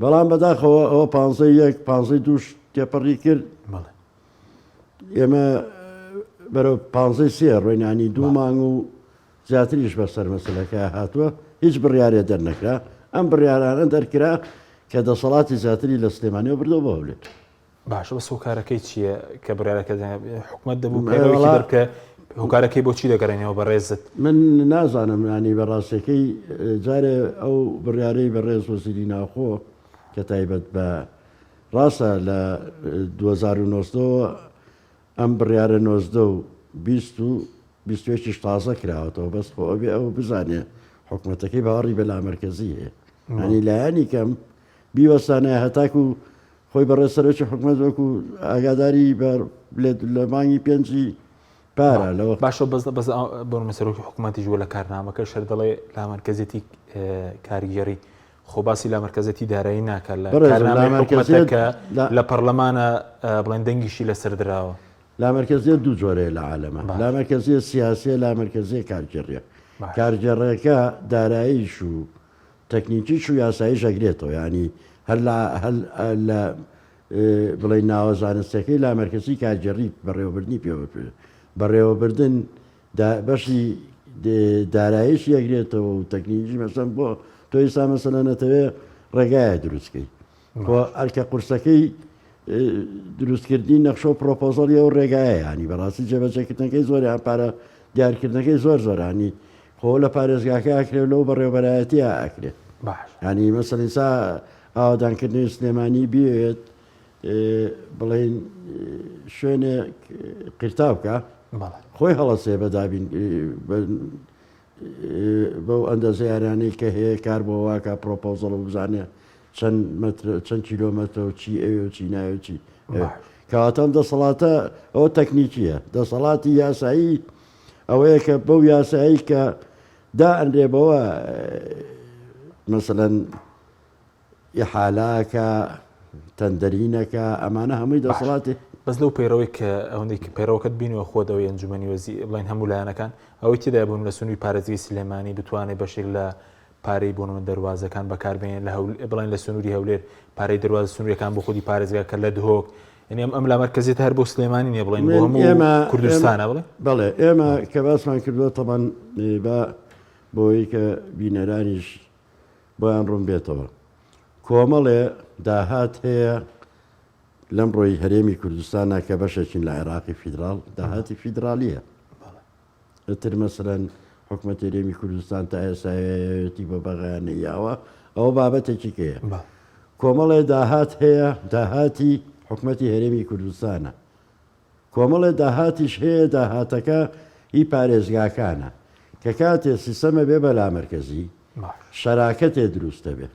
بەڵام بەداخەوە ئەوە 15 تێپەڕی کرد ئێمە بەرەو 15 ڕۆینانی 2 مانگ و زیاتریش بەسەر مەسەلەکە هاتووە هیچ بڕیارێ دەرنەکرا ئەم بڕیارانە دەرکرا کە دەسەڵاتی زیاتری لە سلێمانیەوە بردەوە بۆ هەولێر باشە بە سوکارەکەی چییە کە بڕیارەکە حکوومەت دەبوو کە هۆکارەکەی بۆچی دەگەڕێنەوە بەڕێزت من نازانم ینی بەڕاستەکەی جارێ ئەو بڕیارەی بەڕێز وەزیری ناوخۆ کە تایبەت بە ڕاستە لە 2009 ئەم بڕیارە 19 و 20 تازە کراوەتەوە بەس خۆ ئەبێ ئەو بزانێ حکوومەتەکەی باوەڕی بە لامەرکەزی هەیە ینی لایەنی کەم بیوەستانەیە هەتاکو خۆی بەڕێز سەرۆکی حکوومەت وەکو ئاگاداری لە مانگی 5 پارە لەوە باشە بەس بۆ مەسەرۆکی حکوومەتی جووە لە کارنامەکە شەر دەڵێ لا مرکزێتی کاریگەری خۆ باسی لا مرکزەتی دارایی ناکە لە کارنامەی حکوومەتەکە لە پەرلەمانە بڵێن دەنگیشی لەسەر درراوە. لا مرکزیە دوو جۆرەیە لە عالەمە، لا مرکزیە سیاسیە، لا مرکزیە کارگەڕیە. کارگەڕەکە داراییش و تەکنیکیش و یاساییش ئەگرێتەوە، ینی هەر لە بڵێ ناوە زانستەکەی لا مرکزی کارگەڕی بەڕێوەبردننی پێوە بەڕێوەبردن بەشی داراییش یەگرێتەوە و تەکنیکی مەسەن بۆ تۆ ئێستا مەسەلەن نەتەوێ ڕێگایە دروستکەی ئەرکە قورسەکەی دروستکردنی نەخشە و پرۆپۆزەڵی ئەو ڕێگایە، ینی بەڕاستی جێبەجێکردنەکەی زۆریان پارە دیارکردنەکەی زۆرانی خۆ لە پارێزگاکە ئەکرێت لەو بەڕێوەبەرایەتی ئەکرێت. ینی مەسەڵ ئێستا ئاوادانکردنی سلێمانی بێت بڵێن شوێنێ قرتا بکە خۆی هەڵەسێ بەدابین بەو ئەندەزیارانەی کە هەیە کار بۆ واکە پرۆپۆزەڵ و بزانێ چەند کیلۆمەتر و چی ئەوێ و چی ناوێ چی کەواتەم دەسەڵاتە ئەوە تەکنیکیە. دەسەڵاتی یاسایی ئەوەیە کە بەو یاسایی کە دائەنرێبەوە مەسەلەن ئیحالەکە تەندەرینەکە ئەمانە هەمووی دەسەڵاتی بەس لەو پەیڕەوەی کە ئەوەندەی پەیڕەوەکەت بینەوە خۆدەوەی ئەنجومەنی وەزی بڵین هەموو لایەنەکان ئەوەی تێدا بوون لە سنووری پارێزگای سلێمانی بتوانێت بەشێک لە پارەی بۆ من دەواازەکان بەکاربێنێن لە بڵین لە سنووری هەولێر پارەی دەواز سنووریەکان بۆ خودی پارێزگاکە لە دهۆک یعنی ئەم لا مرکزێت هەر بۆ سلێمانی نیە بڵین بۆ هەموو کوردستانە بڵێ ئێمە کە باسمان کردووە تەمان بە بۆی کە بینەرانیش بۆیان ڕوون بێتەوە کۆمەڵێ داهات هەیە لەم ڕۆی هەرێمی کوردستانە کە بەشێکین لە عێراقی فیدرال داهاتی فیدرالیە ئەتر مەسەرەن حکوومەتی هەرێمی کوردستان تا ئێسایەتی بە بەغیانە یاوە ئەوە بابەتێکی کەیە کۆمەڵێ داهات هەیە داهاتی حکوومەتی هەرێمی کوردستانە کۆمەڵێ داهاتیش هەیە داهاتەکە هی پارێزگاکانە کە کاتێ سیستەمە بێ بە لامەرکەزی شەراکەتێ دروستە بێ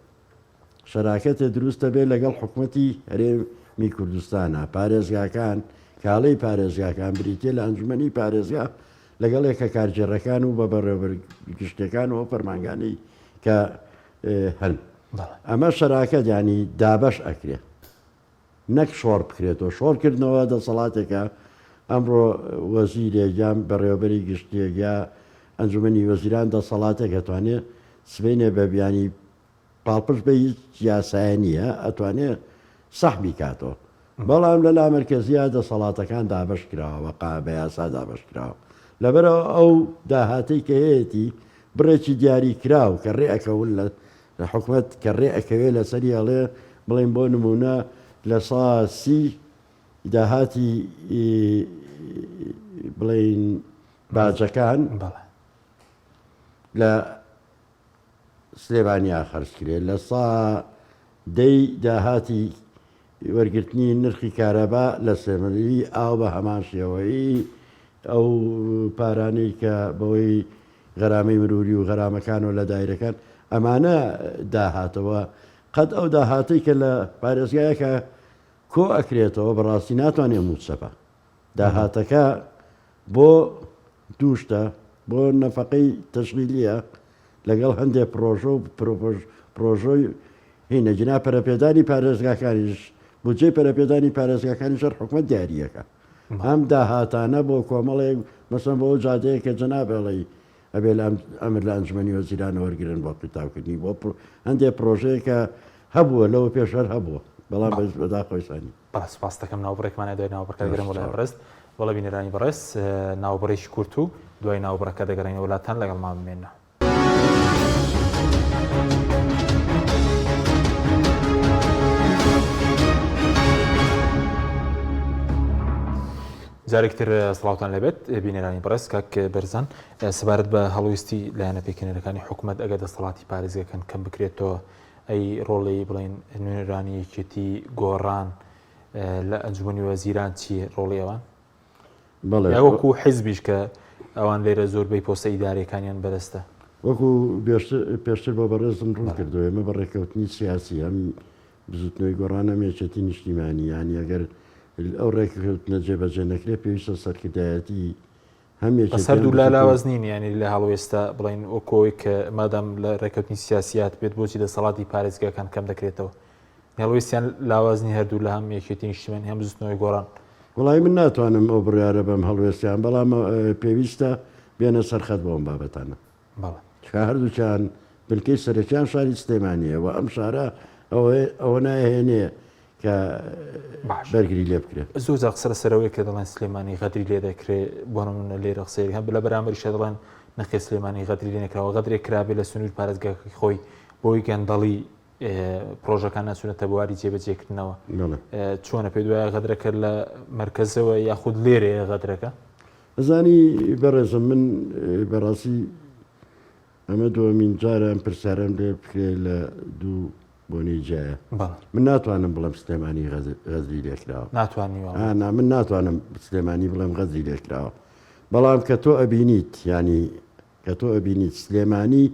شەراکەتێ دروستە بێ لەگەڵ حکوومەتی هەرێمی کوردستانە پارێزگاکان کاڵەی پارێزگاکان بریتێ لە ئەنجومەنی پارێزگا لەگەڵ ێکە کارجێڕەکان و بە بەڕێوەبەرگشتەکان و فەرمانگانەی کە هەن ئەمە شەراکەت ینی دابەش ئەکرێ نەک شۆڕ بکرێتەوە شۆڕکردنەوە دەسەڵاتێکە ئەمڕۆ وەزیرێک یان بەڕێوەبەری گشتێک یا ئەنجومەنی وەزیران دەسەڵاتێک دەتوانێت سبینێ بە بیانی پاڵپشت بە هیچ یاسایە نییە ئەتوانێت سەحبی کاتەوە بەڵام لە لامەرکەزیە دەسەڵاتەکان دابەش کراوە بە یاسا دابەش کراوە لەبەرەوە ئەو داهاتەی کە هەیەی بڕێکی دیاری کراو کە ڕێئەکەون لە حکوومەت کە ڕێئەکەوێت لەسەری هەڵێ بڵێن بۆ نمونە لە ساسی داهاتی بڵێن باجەکان لە سلێمانیا خەرجکرێت لە دەی داهاتی وەرگرتنی نرخی کارەبا لە سێمەری ئاو بە هەمان شێوەیی ئەو پارانەی کە بەوەی غەرامەی مروری و غەرامەکان و لە دایرەکان ئەمانە داهاتەوە قەت ئەو داهاتی کە لە پارێزگایەکە کۆ ئەکرێتەوە بەڕاستی ناتوانێت موچەپە داهاتەکە بۆ دووشتە بۆ نەفەقەی تەشغیلیە لەگەڵ هەندێک پرۆژە و پرۆژۆی هینە جنا پەرەپێدانی پارێزگاکانیش بودجێ پەرەپێدانی پارێزگاکانی شەر حکوومەت دیاریەکە ئەم داهاتانە بۆ کۆمەڵێک مەسەن بۆ جادەیە کە جەنابێڵی ئەبێ ئەمر لە ئەنجومەنی وەزیرانە وەرگرن بۆ قوتاوکردنی بۆ هەندێک پرۆژەیە کە هەبووە لەوە پێشەر هەبووە بەڵام بەدا خۆیسانی سپاس دەکەم ناوبڕێکمانە دوای ناوبڕەکەگەرم وڵای بەڕست وڵە بینەرانی بەڕست ناوبڕێکی کورت و دوای ناوبڕەکە دەگەڕین وڵاتان لەگەڵمان بمێنە. جارێکتر سڵاوتان لەبێت بینەرانی بەڕست کاک بەرزان سەبارەت بە هەڵویستی لایەنە پێکەنەرەکانی حکوومەت ئەگەر دەسەڵاتی پارێزگەکان کەم بکرێتەوە ئەی ڕۆڵی بڵێن نوێنەرانی یەکێتی گۆڕان لە ئەنجومەنی وەزیران چیە ڕۆڵی ئەوان وەکو حیزبیش کە ئەوان لێرە زۆربەی پۆستە ئیدارەکانیان بەدەستە وەکو پێشتر بۆ بەڕێزم ڕوون کردو ئێمە بە ڕێکەوتنی سیاسی ئەم بزوتنەوەی گۆڕانە مێچێتی نیشتیمانی یانی ئەگەر ئەو ڕێککەوتنە جێبەجێ نەکرێت پێویستە سەرکردایەتی هەمیەکی سەردوو لا لاوەزنین ینی لە هەڵوێستا بڵین ئۆکۆی کە مادام لە ڕێکەوتنی سیاسیات بێت بۆچی دەسەڵاتی پارێزگاکان کەم دەکرێتەوە هەڵوێستیان لاوازنی هەردوو لە هەم یەکێتی نیشتیمانی هەم زستنەوەی گۆڕان وڵی من ناتوانم ئەو بڕیارە بەم هەڵوێستیان بەڵام پێویستە بێنە سەرخەت بۆم بابەتانە هەردووچیان بلکەی سەرەکیان شاری سلێمانیە و ئەم شارە ئەوە نایهێنێ کە بەرگری لێ بکرێت زۆر جار قسە لەسەرەوەی کە دەڵێن سلێمانی غەدری لێ دەکرێت بۆ نمونە لێرە قسەی هەم لە بەرامبەریشە دەڵێن نەخێ سلێمانی غەدری لێ نەکراوە غەدرێک کرابێ لە سنوور پارێزگاکەی خۆی بۆی گەندەڵی پرۆژەکان نەچونەتە بواری جێبەجێکردنەوە چۆنە پێ دوایە غەدرەکە لە مرکزەوە یاخود لێرەیە غەدرەکە ئەزانی بەڕێزم من بەڕاستی ئەمە دووەمین جارە ئەم پرسیارەم لێ بکرێت لە دوو بۆنی جایە من ناتوانم بڵم سلێمانی غەدری لێکراوە من ناتوانم سلێمانی بڵێم غەدری لێکراوە بەڵام کە تۆ ئەبینیت ینی کە تۆ ئەبینیت سلێمانی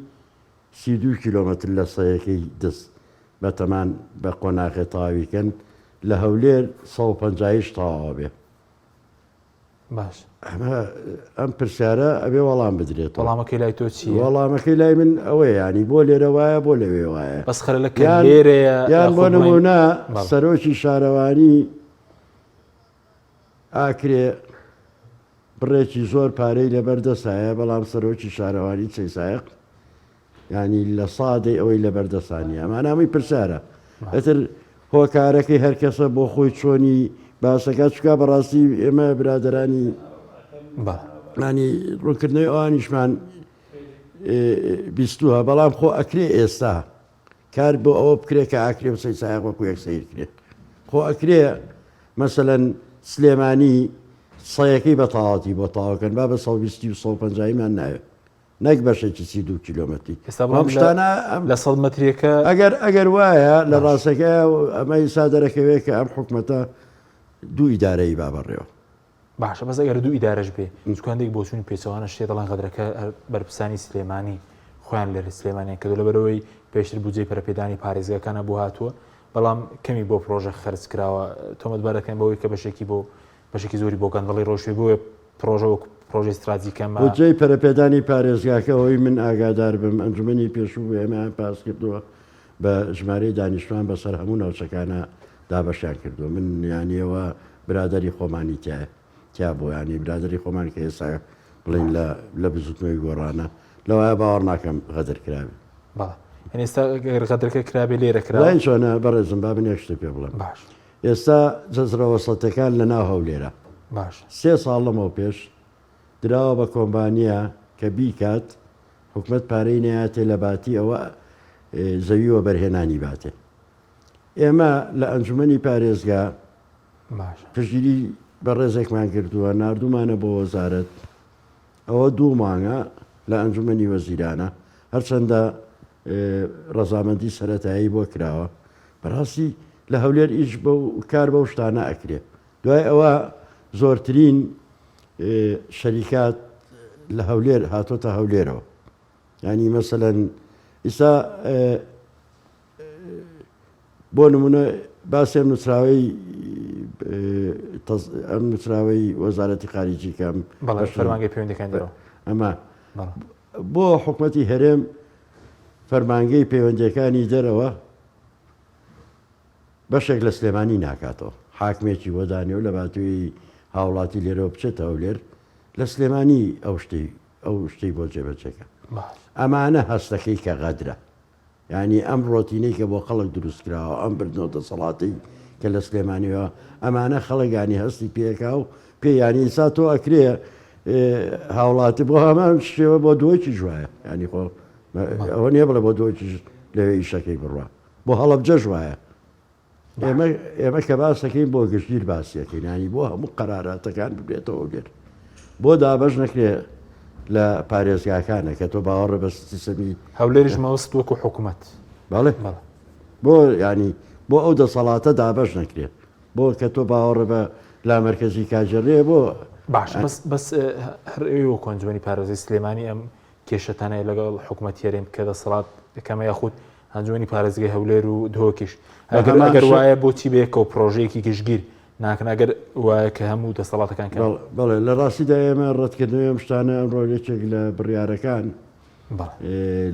32 کیلۆمەتر لە سەیەکەی دەست بەتەمان بە قۆناغی تاویکەن لە هەولێر 150 تاوا بێ باش ئەم پرسیارە ئەبێ وەڵام بدرێت وەڵامەکەی لای تۆ چی وەڵامەکەی لای من ئەوەیە ینی بۆ لێرە وایە بۆ لەوێ وایە بەس خەرە لە لێرەیە یان بۆ نمونە سەرۆکی شارەوانی ئاکرێ بڕێکی زۆر پارەی لەبەردەسایە بەڵام سەرۆکی شارەوانی چەیسایق ینی لە سادەی ئەوەی لەبەردەسانی ئەمانامی پرسیارە ئەتر هۆکارەکەی هەر کەسە بۆ خۆی چۆنی باسەکە چکا بەڕاستی ئێمە برادەرانی ینی ڕوونکردنەوەی ئەوانیشمان بیستووە بەڵام خۆ ئەکرێ ئێستا کار بۆ ئەوە بکرێت کە ئاکرێ و سەیسایق وەکو یەک سیر کرێت خۆ ئەکرێ مەسەلەن سلێمانی سەیەکەی بە تەواوەتی بۆ تاواکەن با بە 150 ناوێت نەک بەشێکی 32 کیلۆمەتری لە 100 مترێکە ئەگەر وایە لە ڕاستەکە ئەمەی سا دەرەکەوێت کە ئەم حکومەتە دوو ئیدارەی بابڕێەوە باشە بەس ئەگەر دوو ئیدارەش بێ چکاندێک بۆ چوونی پێچەوانە شتێ دەڵێن غەدرەکە بەرپرسانی سلێمانی خۆیان لێرە سلێمانیان کە لەبەرەوەی پێشتر بودجەی پەرەپێدانی پارێزگاکانە بۆ هاتووە بەڵام کەمی بۆ پرۆژە خەرج کراوە تۆمەتبارەکەن بەوەی کە بەشێکی زۆری بۆ گەندەڵی ڕۆژێ بۆیە پرۆژە پرۆژەی استراتیکەمە بودجەی پەرەپێدانی پارێزگاکەەوەی من ئاگادار بم ئەنجومەنی پێشوو ئێمەیان پاس کردووە بە ژمارەی دانیشتوان بەسەر هەموو ناوچەکانە دابەشیان کردو من یانیەوە برادری خۆمانی تیا بۆ ینی برادری خۆمان کە ئێستا بڵین لە بزوتنەوەی گۆڕانە لەوایە باوەڕ ناکەم غەدر کراوی ئێستا غەدرەکە کرابێ لێرە کرا چۆنە بەڕێزم با من یەکشتە پێ بڵێم باش ئێستا جەزرەوەسەتەکان لە ناو هەولێرە باش 3 ساڵ لەمەوە پێش دراوە بە کۆمپانیا کە بیکات حکومت پارەی نەهاتێ لە باتی ئەوە زەویوە بەرهێنانی باتێ ئێمە لە ئەنجومەنی پارێزگا پشگیری بە ڕێزێکمان کردووە نردومانە بۆ وەزارەت ئەوە 2 مانگە لە ئەنجومەنی وەزیرانە هەرچەندە ڕەزامەندی سەرەتایی بۆ کراوە بەڕاستی لە هەولێر ئیش کار بەو شتانە ئەکرێ دوای ئەوە زۆرترین شەریکات لە هەولێر هاتۆتە هەولێرەوە ینی مەسەلەن ئیسا بۆ نمونە باسی ئەم نووسراوەی وەزارەتی خارجی کەم فەرمانگەی پەیوەندیەکان ئەمە بۆ حکومەتی هەرێم فەرمانگەی پەیوەندیەکانی دەرەوە بەشێک لە سلێمانی ناکاتەوە حاکمێکی وەدانێ و لە باتووی هاوڵاتی لێرەوە بچێتە هەولێر لە سلێمانی ئەو شتەی بۆ جێبەجێکە ئەمانە هەستەکەی کە غەدرە ینی ئەم ڕۆتینەی کە بۆ خەڵک دروستکراوە ئەم بردنەوە دەسەڵاتی کە لە سلێمانیەوە ئەمانە خەڵکانی هەستی پێکا و پێیانی سا تۆ ئەکرێ هاوڵاتی بۆ هەمان شێوە بۆ دۆکی ژوایە ینی خۆ ئەوە نییە بڵێ بۆ دۆکی لەوێ ئیشەکەی بڕوە بۆ هەڵەبجە ژوایە ئێمە کە باسەکەین بۆ گشتگیر باسیەکەین ینی بۆ هەموو قەراراتەکان ببێتەوە لێر بۆ دابەش نەکرێ لە پارێزگاکانە کە تۆ باوەڕە بە سیستەمی هەولێریش مەوەست وەکو حکوومەت باڵێ بۆ ینی بۆ ئەو دەسەڵاتە دابەش نەکرێت بۆ کە تۆ باوەڕە بە لا مەرکەزی کاژێڕێ بۆ باش بەس هەر ئێوە کۆنجوانی پارێزی سلێمانی ئەم کێشەتانەیە لەگەڵ حکوومەتی هەرێم کە دەسەڵات دەکەمە یاخود هەنجوانی پارێزگای هەولێر و دهۆکیش ئەگەر وایە بۆچی بێکەوە پرۆژەیەکی گشتگیر ناکەن ئەگەر وایە کە هەموو دەسەڵاتەکان کە بەڵێ لە ڕاستیدا ئێمە ڕەتکردنەوەی ئەم شتانە ئەمڕۆ یەکێک لە بڕیارەکان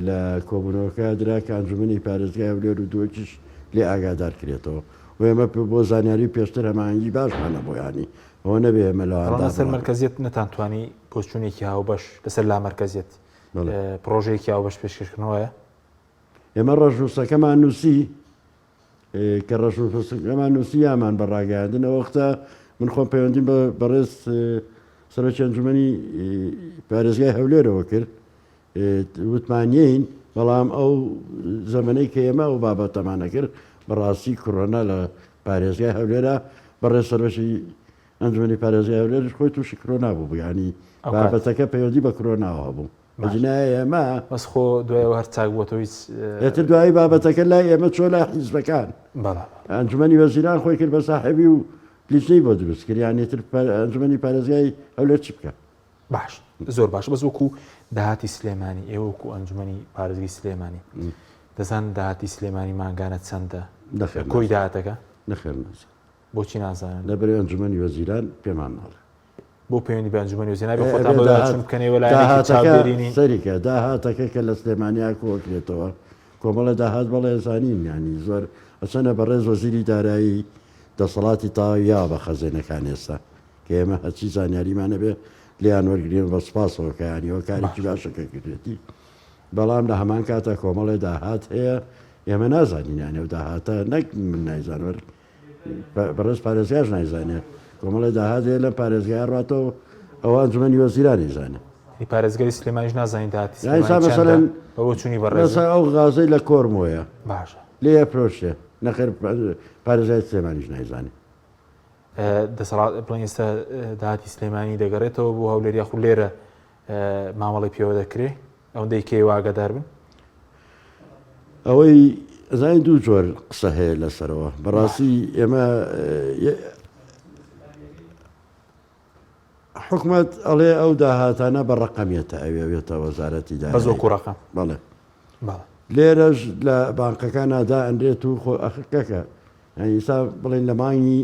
لە کۆبوونەوەکە درا کە ئەنجومەنی پارێزگای هەولێر و دووەکیش لێ ئاگادار کرێتەوە و ئێمە بۆ زانیاری پێشتر هەمانگی باشمانە بۆ ینی ئەوە نەبێ ئێمە لەسەر مرکزیت نەتانتوانی بۆچوونێکی هاوبەش لەسەر لا مرکزیت پرۆژەیەکی هاوبەش پێشکەشکردنەوەیە ئێمە ڕەشنووسەکەمان نووسی کە ڕەشنووسەکەمان نووسی یامان بەڕاگەاندنەوە وەختە من خۆم پەیوەندیم بەڕێز سەرۆکی ئەنجومەنی پارێزگای هەولێرەوە کرد وتمانیین بەڵام ئەو زەمانەی کە ئێمە ئەو بابەتەمانە کرد بەڕاستی کۆڕۆنا لە پارێزگای هەولێرە بەڕێز سەرۆکی ئەنجومەنی پارێزگای هەولێرش خۆی تووشی کۆرۆنا بوو ینی بابەتەکە پەیوەندی بە کۆرۆناوە هەبوو بەجنای ئێمە بەس خۆ دوایەوە هەر چاک بووەوە هیچ ئێتر دوایی بابەتەکە لای ئێمە چۆ لای حیزبەکان ئەنجومەنی وەزیران خۆی کرد بە ساحێبی و لیژنەی بۆ دروست کرد یانێتر ئەنجومەنی پارێزگای هەولێر چی بکە باش زۆر باش بەس وەکو داهاتی سلێمانی ئێوە وەکو ئەنجومەنی پارێزگای سلێمانی دەزان داهاتی سلێمانی ماگانە چەندە کۆی داهاتەکە نەخێر بۆچی نازانن لەبەرێ ئەنجومەنی وەزیران پێمان ناڵێ بۆ پەیوەندی بە ئەنجومەنی وەزیران بە خۆتان بەداچوون بکەنەوە لایەنێکی چاودێرینی سەریکە داهاتەکە کە لە سلێمانیا کۆکرێتەوە کۆمەڵە داهات بەڵێ زانین ینی زۆر ئەچەنە بەڕێز وەزیری دارایی دەسەڵاتی تایا بە خەزێنەکان ئێستا کە ئێمە هەچی زانیاریمانە بێ لیان وەرگین بە سپاسەوە کەیانیەوە کارێکی باشەکە کردێتی بەڵام لە هەمان کاتە کۆمەڵی داهات هەیە ئێمە نازانینیانێ و داهاتە نەک من نایزانوە بەڕێز پارێزگاش نایزانێت کۆمەڵی داهات هەیە لە پارێزگای ڕاتەوە ئەوە ئەنجومەنی وەزیرانی زانێ پارێزگای سلێمانیش نازانین داهاتی بەوە چوونی بەڕێز ئەو غازەی لە کۆرمۆیە باشە لێ پرۆشتێ نەخێر پارێزای سلێمانیش نایزانێ دەسەڵات بڵێن ئێستا داهاتی سلێمانی دەگەڕێتەوە بۆ هەولێر یاخو لێرە مامەڵی پێوە دەکرێ ئەوەندەی کێ واگەدار بن ئەوەی زانین دوو جۆر قسە هەیە لەسەرەوە بەڕاستی ئێمە حکومت ئەڵێ ئەو داهاتانە بە ڕقەمیەتە ئەوێتە وەزارەتی دا بە زۆر کوڕەکە بەڵێ لێرەش لە بانکەکانە دا ئەندرێت و خۆ ئەخکەکە ئیسا بڵێن لە مانگی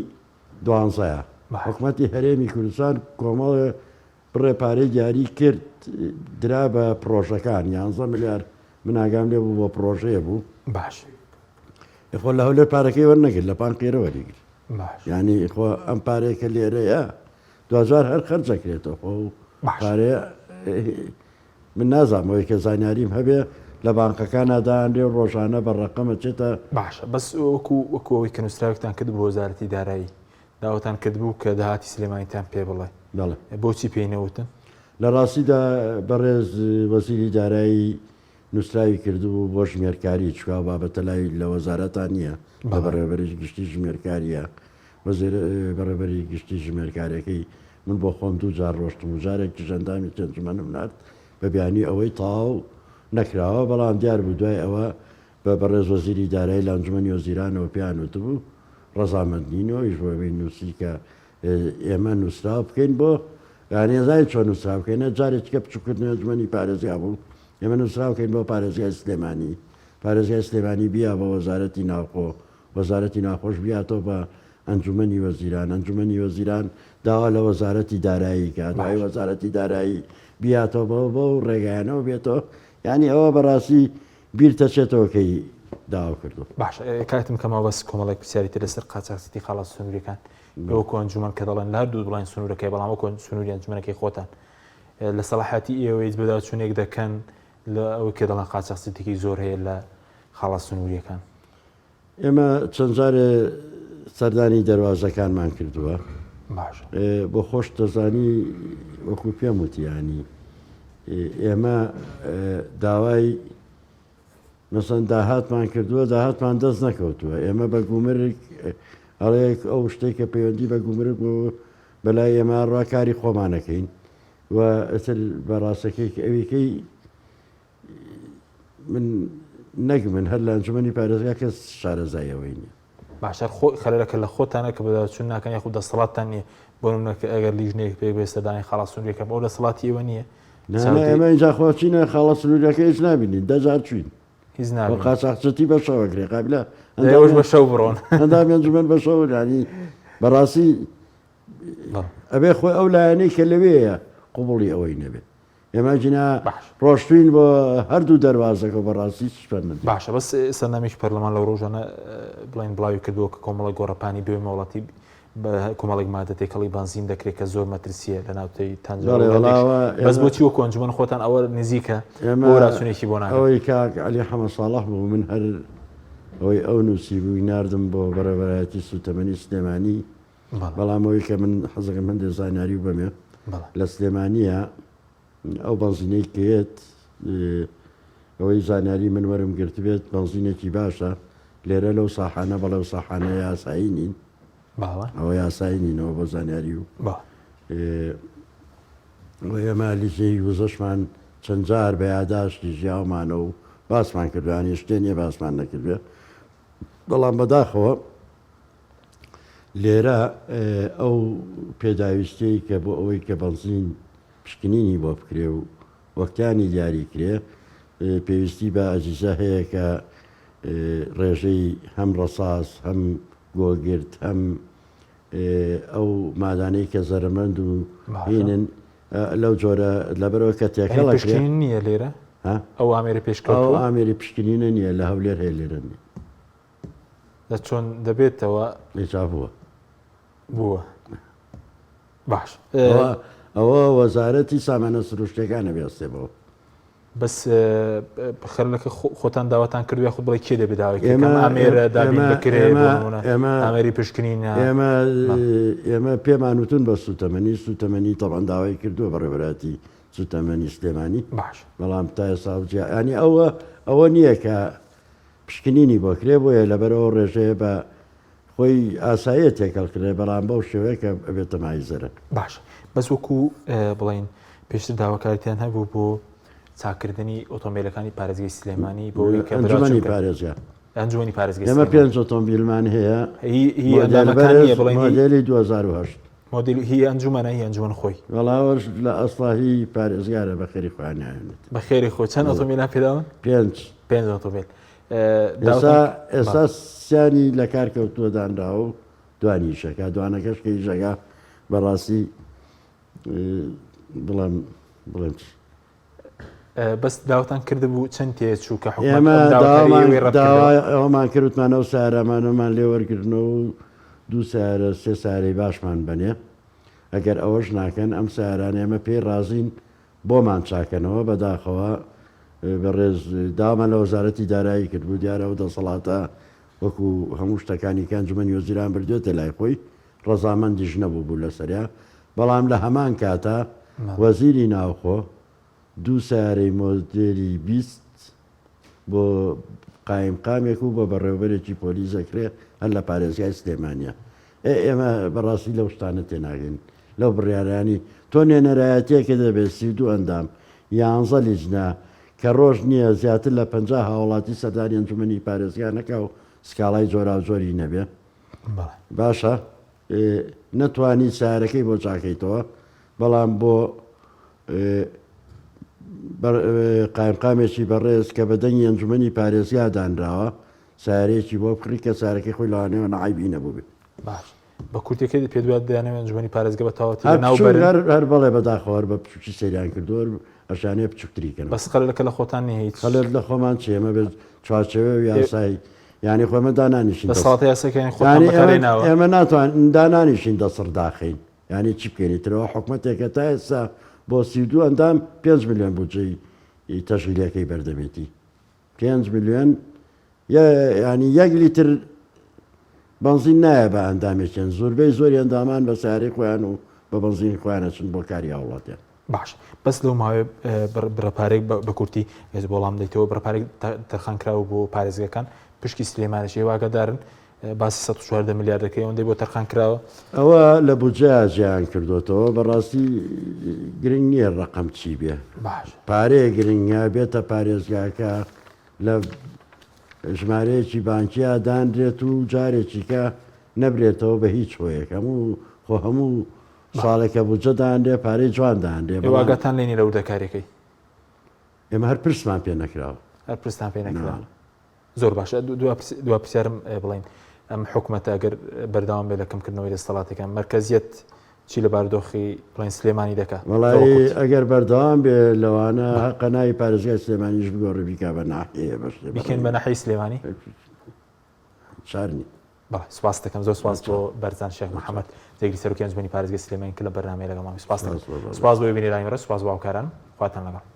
دوانزەیە حکومەتی هەرێمی کوردستان کۆمەڵە بڕێ پارەی دیاری کرد درا بە پرۆژەکان 11 میلیارد من ئاگام لێ بوو بۆ پرۆژەیە بوو باش خۆ لە هەولێر پارەکەی وەرنەگرت لە پانقیرە وەریگرت ینی خۆ ئەم پارەیەکە لێرەیە دوزار هەر خەرجەکرێتەوە خۆ پارەیە من نازانەوەی کە زانیاریم هەبێ لە بانکەکانەداندێ ڕۆژانە بە ڕقەمە چێتە باشە بەس وەکوەوەی کە نووسراوێکتان کرد بۆ وەزارەتی دارایی داوەتان کردبوو کە داهاتی سلێمانیتان پێ بڵێ بۆچی پێی نەوتن لە ڕاستیدا بەڕێز وەزیری دارایی نووسراوی کردبوو بۆ ژمێرکاری چکا بابەتە لای لە وەزارەتان نییە بە بەڕێبەری گشتی ژمێرکاریە بەڕێبەری گشتی ژمێرکارەکەی من بۆ خۆم دوو جار ڕۆشتم و جارێکی ژەندامی چەندمەنم نرد بە بیانی ئەوەی تاو نەکراوە بەڵام دیار بوو دوای ئەوە بە بەڕێز وەزیری دارایی لە ئەنجومەنی وەزیرانەوە پیانوت بوو ڕەزامەندینەوەیش بۆ بێ نووسی کە ئێمە نووسرا بکەین بۆ یانێزای چۆن نووسرا بکەینە جارێککە بچووکردن ئەنجومەنی پارێزگا بوو ئێمە نووسرا بکەین بۆ پارێزگای سلێمانی پارێزگای سلێمانی بیا بە وەزارەتی ناوخۆ وەزارەتی ناخۆش بیاتەوە بە ئەنجومەنی وەزیران ئەنجومەنی وەزیران داوا لە وەزارەتی دارایی کات دوای وەزارەتی دارایی بیاتەوە بۆ ڕێگایانەوە بێتەوە ینی ئەوە بەڕاستی بیر تەچێتەوەکەی داوا کردو باش کاتم کەمەوە بەس کۆمەڵێک پرسیاریتر لەسەر قاچاقستی خاڵات سنووریەکان بەوەکو ئەنجومەن کە دەڵێن لە هەردوو بڵین سنوورەکەی بەڵام وەکو سنووری ئەنجومەنەکەی خۆتان لە سەلاحەتی ئێوەیت بەداچوونێک دەکەن لە ئەوەی کە دەڵێن قاچاقستێکی زۆر هەیە لە خاڵات سنووریەکان ئێمە چەند جارێ سەردانی دەواازەکانمان کردووە بۆ خۆش دەزانی وەکو پێم وتیانی ئێمە داوای مەسەن داهاتمان کردووە داهاتمان دەست نەکەوتووە ئێمە بە گومرگ هەڵەیەک ئەو شتێک کە پەیوەندی بە گومرگ بۆ بەلای ئێمە ڕاکاری خۆمانەکەین و ئەتر بەڕاستەکەی ئەوەکەی من نەگمن هەر لە ئەنجومەنی پارێزگا کەس شارەزایەوەی نیە باشتر خەلەرەکە لە خۆتانە کە بەداچوون ناکەن یاخود دەسەڵاتتان نییە بۆ نمونەکە ئەگەر لیژنەیەک پێ بێستەدانی خاڵات سنووریەکە ئەو دەسەڵاتی ئێوە نییە ئێمە اینجا خۆچینە خاڵە سنووریەکە هیچ نبینین دەجار چوین هیچ نابین قاچاقچەتی بەشەوەگرێ قابلە ئەوش بە شەو بڕۆن هەندام ئەنجومەن بەشەوە ینی بەڕاستی ئەبێ خۆی ئەو لایەنەی کە لەوەیە قوبڵی ئەوەی نەبێت ئێمە جنا ڕۆشتوین بۆ هەردوو دەواازەکە بەڕاستی شپەن باشە بەس سەرنامێکی پەرلەمان لەو ڕۆژانە بڵین بڵاوی کردووە کە کۆمەڵی گۆڕەپانی دوێ مۆڵەتی کۆمەڵێک مادە تێکەڵی بانزین دەکرێت کە زۆر مەترسیە لە ناوتەی تەنجاوە بەس بۆچی وەکو ئەنجومەن خۆتان ئەوە نزیکە بۆ راسوونێکی بۆ ناکەن ئەوەی کاک عەلی حەمەد ساڵح بوو من هەر ئەوەی ئەو نووسی بووی ناردم بۆ بەرەبەرایەتی سوتەمەنی سلێمانی بەڵام ئەوەی کە من حەزەکەم هەندێک زانیاری و بەمێ لە سلێمانیە ئەو بەنزینەی کێت ئەوەی زانیاری من وەرم گرتبێت بەنزینێکی باشە لێرە لەو ساحانە بەڵێو ساحانە یاسایی نین ئەوە یاسایی نینەوە بۆ زانیاری و ئێمە لیژەی وزەشمان چەند جار بە یاداشتی ژیاومانە و باسمان کردوانی شتێنیە باسمان نەکردوێ بەڵام بەداخەوە لێرە ئەو پێداویستەی کە بۆ ئەوەی کە بەنزین پشکنینی بۆ بکرێ و وەکتانی دیاری کرێ پێویستی بە ئەجیزە هەیە کە ڕێژەی هەم ڕەساس هەم گۆگرت هەم ئەو مادانەی کە زەرمەند و هینن لەو جۆرە لەبەرەوە کە تێکەڵ نییە لێرە ئەو ئامێری پێشکەوت ئەو ئامێری پشکنینە نییە لە هەولێر هەیە لێرە نیە لە چۆن دەبێتەوە لێجا بووە باش ئەوە وەزارەتی سامانە سروشتەکانە بێستێبەوە بەس خەرلەکە خۆتان داواتان کردوێ خۆ بڵی کێ دەبێت داوای ئامێرە دابین بکرێت ئامێری پشکنینە ئێمە پێمان وتون بە سوتەمەنی تەڵەن داوای کردووە بەڕێبەتی سوتەمەنی سلێمانی باش بەڵام تا ئێستا ینی ئەوە نییە کە پشکنینی بۆ کرێ بۆیە لەبەرەوە ڕێژەیە بە خۆی ئاساییە تێکەڵکرێ بەڵام بەو شێوەیە کە ئەبێتە مایزەرە باش بەس وەکو بڵین پێشتر داواکاریتیان هەبوو بۆ چاکردنی ئۆتۆمبیلەکانی پارێزگای سلێمانی بۆی کە ئەنجومەنی پارێزگا ئەنجومەنی پارێزگای ئێمە 5 ئۆتۆمبیلمان هەیە مۆدێلی 2010 مۆدل هی ئەنجومەنە هی ئەنجومەن خۆی وەڵاوەش لە ئەسڵاهی پارێزگارە بە خێری خۆیانێت بە خێری خۆ چەند ئۆتۆمبیلان پێداون 5 ئۆتۆمبیل ئێستا سیانی لە کار کەوتووە دانراوە و دوانی شەکە دوانەکەش کەی ژەگا بەڕاستی بڵێم بەس داوتان کرد بوو چەند تێچوو کە ئەومان کردوتمانەوە سارەمانەمان لێ وەرگرتنەوە و 2 سارە 3 سارەی باشمان بنێ ئەگەر ئەوەش ناکەن ئەم ساران ئێمە پێی رازین بۆمان چاکەنەوە بەداخەوە بەڕێز دامان لە وەزارەتی دارایی کرد بوو دیارە و دەسەڵاتە وەکو هەموو شتەکانی کە ئەنجومەنی وەزیران بردوێتە لای خۆی ڕەزامەندیش نەبوو بوو لەسەریا بەڵام لە هەمان کاتە وەزیری ناوخۆ 2 سارەی مۆدێلی 20 بۆ قایمقامێک و بە بەڕێوەبەرێکی پۆلیسەکرێ هەر لە پارێزگای سلێمانیە ئێمە بەڕاستی لەو شتانە تێناگەین لەو بڕیارانی تۆ نێنەرایەتێکە دەبێت 32 ئەندام 11 لیژنا کە ڕۆژ نییە زیاتر لە 50 هاوڵاتی سەردانی ئەنجومەنی پارێزگانەکە و سکاڵای جۆرا زۆری نەبێ باشە نەتوانی سارەکەی بۆ چاکەیتەوە بەڵام بۆ قایمقامێکی بەڕێز کە بەدەنگی ئەنجومەنی پارێزگا دانراوە سارێکی بۆ بکڕی کە سارەکەی خۆی لەوانەوە نەعیبی نەبوو بێت باش بە کورتەکەی پێ دوات دەیانەوێت ئەنجومەنی پارێزگا بە تاواتی هەر بەڵێ بەداخەوەر بە پچوکی سەریان کردووە ئەشانەیە بچووکتریکەن بەس خەلەکە لە خۆتان هیچ خەلەر لە خۆمان چێمە بێت چوارچەوە و یاسایی یعنی خۆمە دانانیشین دەسەڵاتی یاساکانی خۆتان بەکارهێناوە ئێمە ناتوان دانانیشین دەسڕ داخین یعنی چی بکەیتەوە حکوومەتێکە تا ئێستا بۆ 32 ئەندام 5 میلیۆن بودجەی تەشغیلەکەی بەردەبێتی 5 میلیۆن ینی 1 لیتر بنزین نایە بە ئەندامێکیان زۆربەی زۆری ئەندامان بە ساری خۆیان و بە بنزین خۆیانە چون بۆ کاری هاوڵاتیان باش بەس لەو ماوەیە بڕەپارێک بە کورتی هێز بۆڵام دەیتەوە بڕەپارێک تەرخانکراوە بۆ پارێزگەکان پشکی سلێمانیش واگەدارن باسی 140 میلیاردەکەی ئەوەندەی بۆ تەرخان کراوە ئەوە لە بودجە ژیان کردوتەوە بەڕاستی گرنگ نییە ڕقم چی بێ پارەیە گرنگە بێتە پارێزگاکە لە ژمارەیەکی بانکیە دانرێت و جارێکی کە نەبرێتەوە بە هیچ هۆیەک هەموو ساڵێکە بودجە دانرێ پارەی جوان دانرێ واگەتان لێنی لە وردەکارێکەی ئێمە هەر پرسمان پێ نەکراوە هەر پرستان پێ نەکراوە زۆر باشە دو پرسیارم بڵین ئەم حکومەتە ئەگەر بەردەوام بێ لە کەمکردنەوەی دەسەڵاتەکان مرکزیەت چی لە باردۆخی بڵین سلێمانی دەکات؟ وڵی ئەگەر بەردەوام بێ لەوانە قەنای پارێزگای سلێمانیش بگۆڕ بیکا بە ناحەیە بیکەن بە ناحەی سلێمانی چارنی. سپاس دەکەم زۆر سپاس بۆ بەرزان شێخ محەممەد جێگری سەرۆکی ئەنجومەنی پارێزگای سلێمانی کە لە بەرنامەیە لەگەڵمان سپاس بۆ بینێرانی ڕێ سپاس بۆ هاوکاران خواتان لەگەڵ.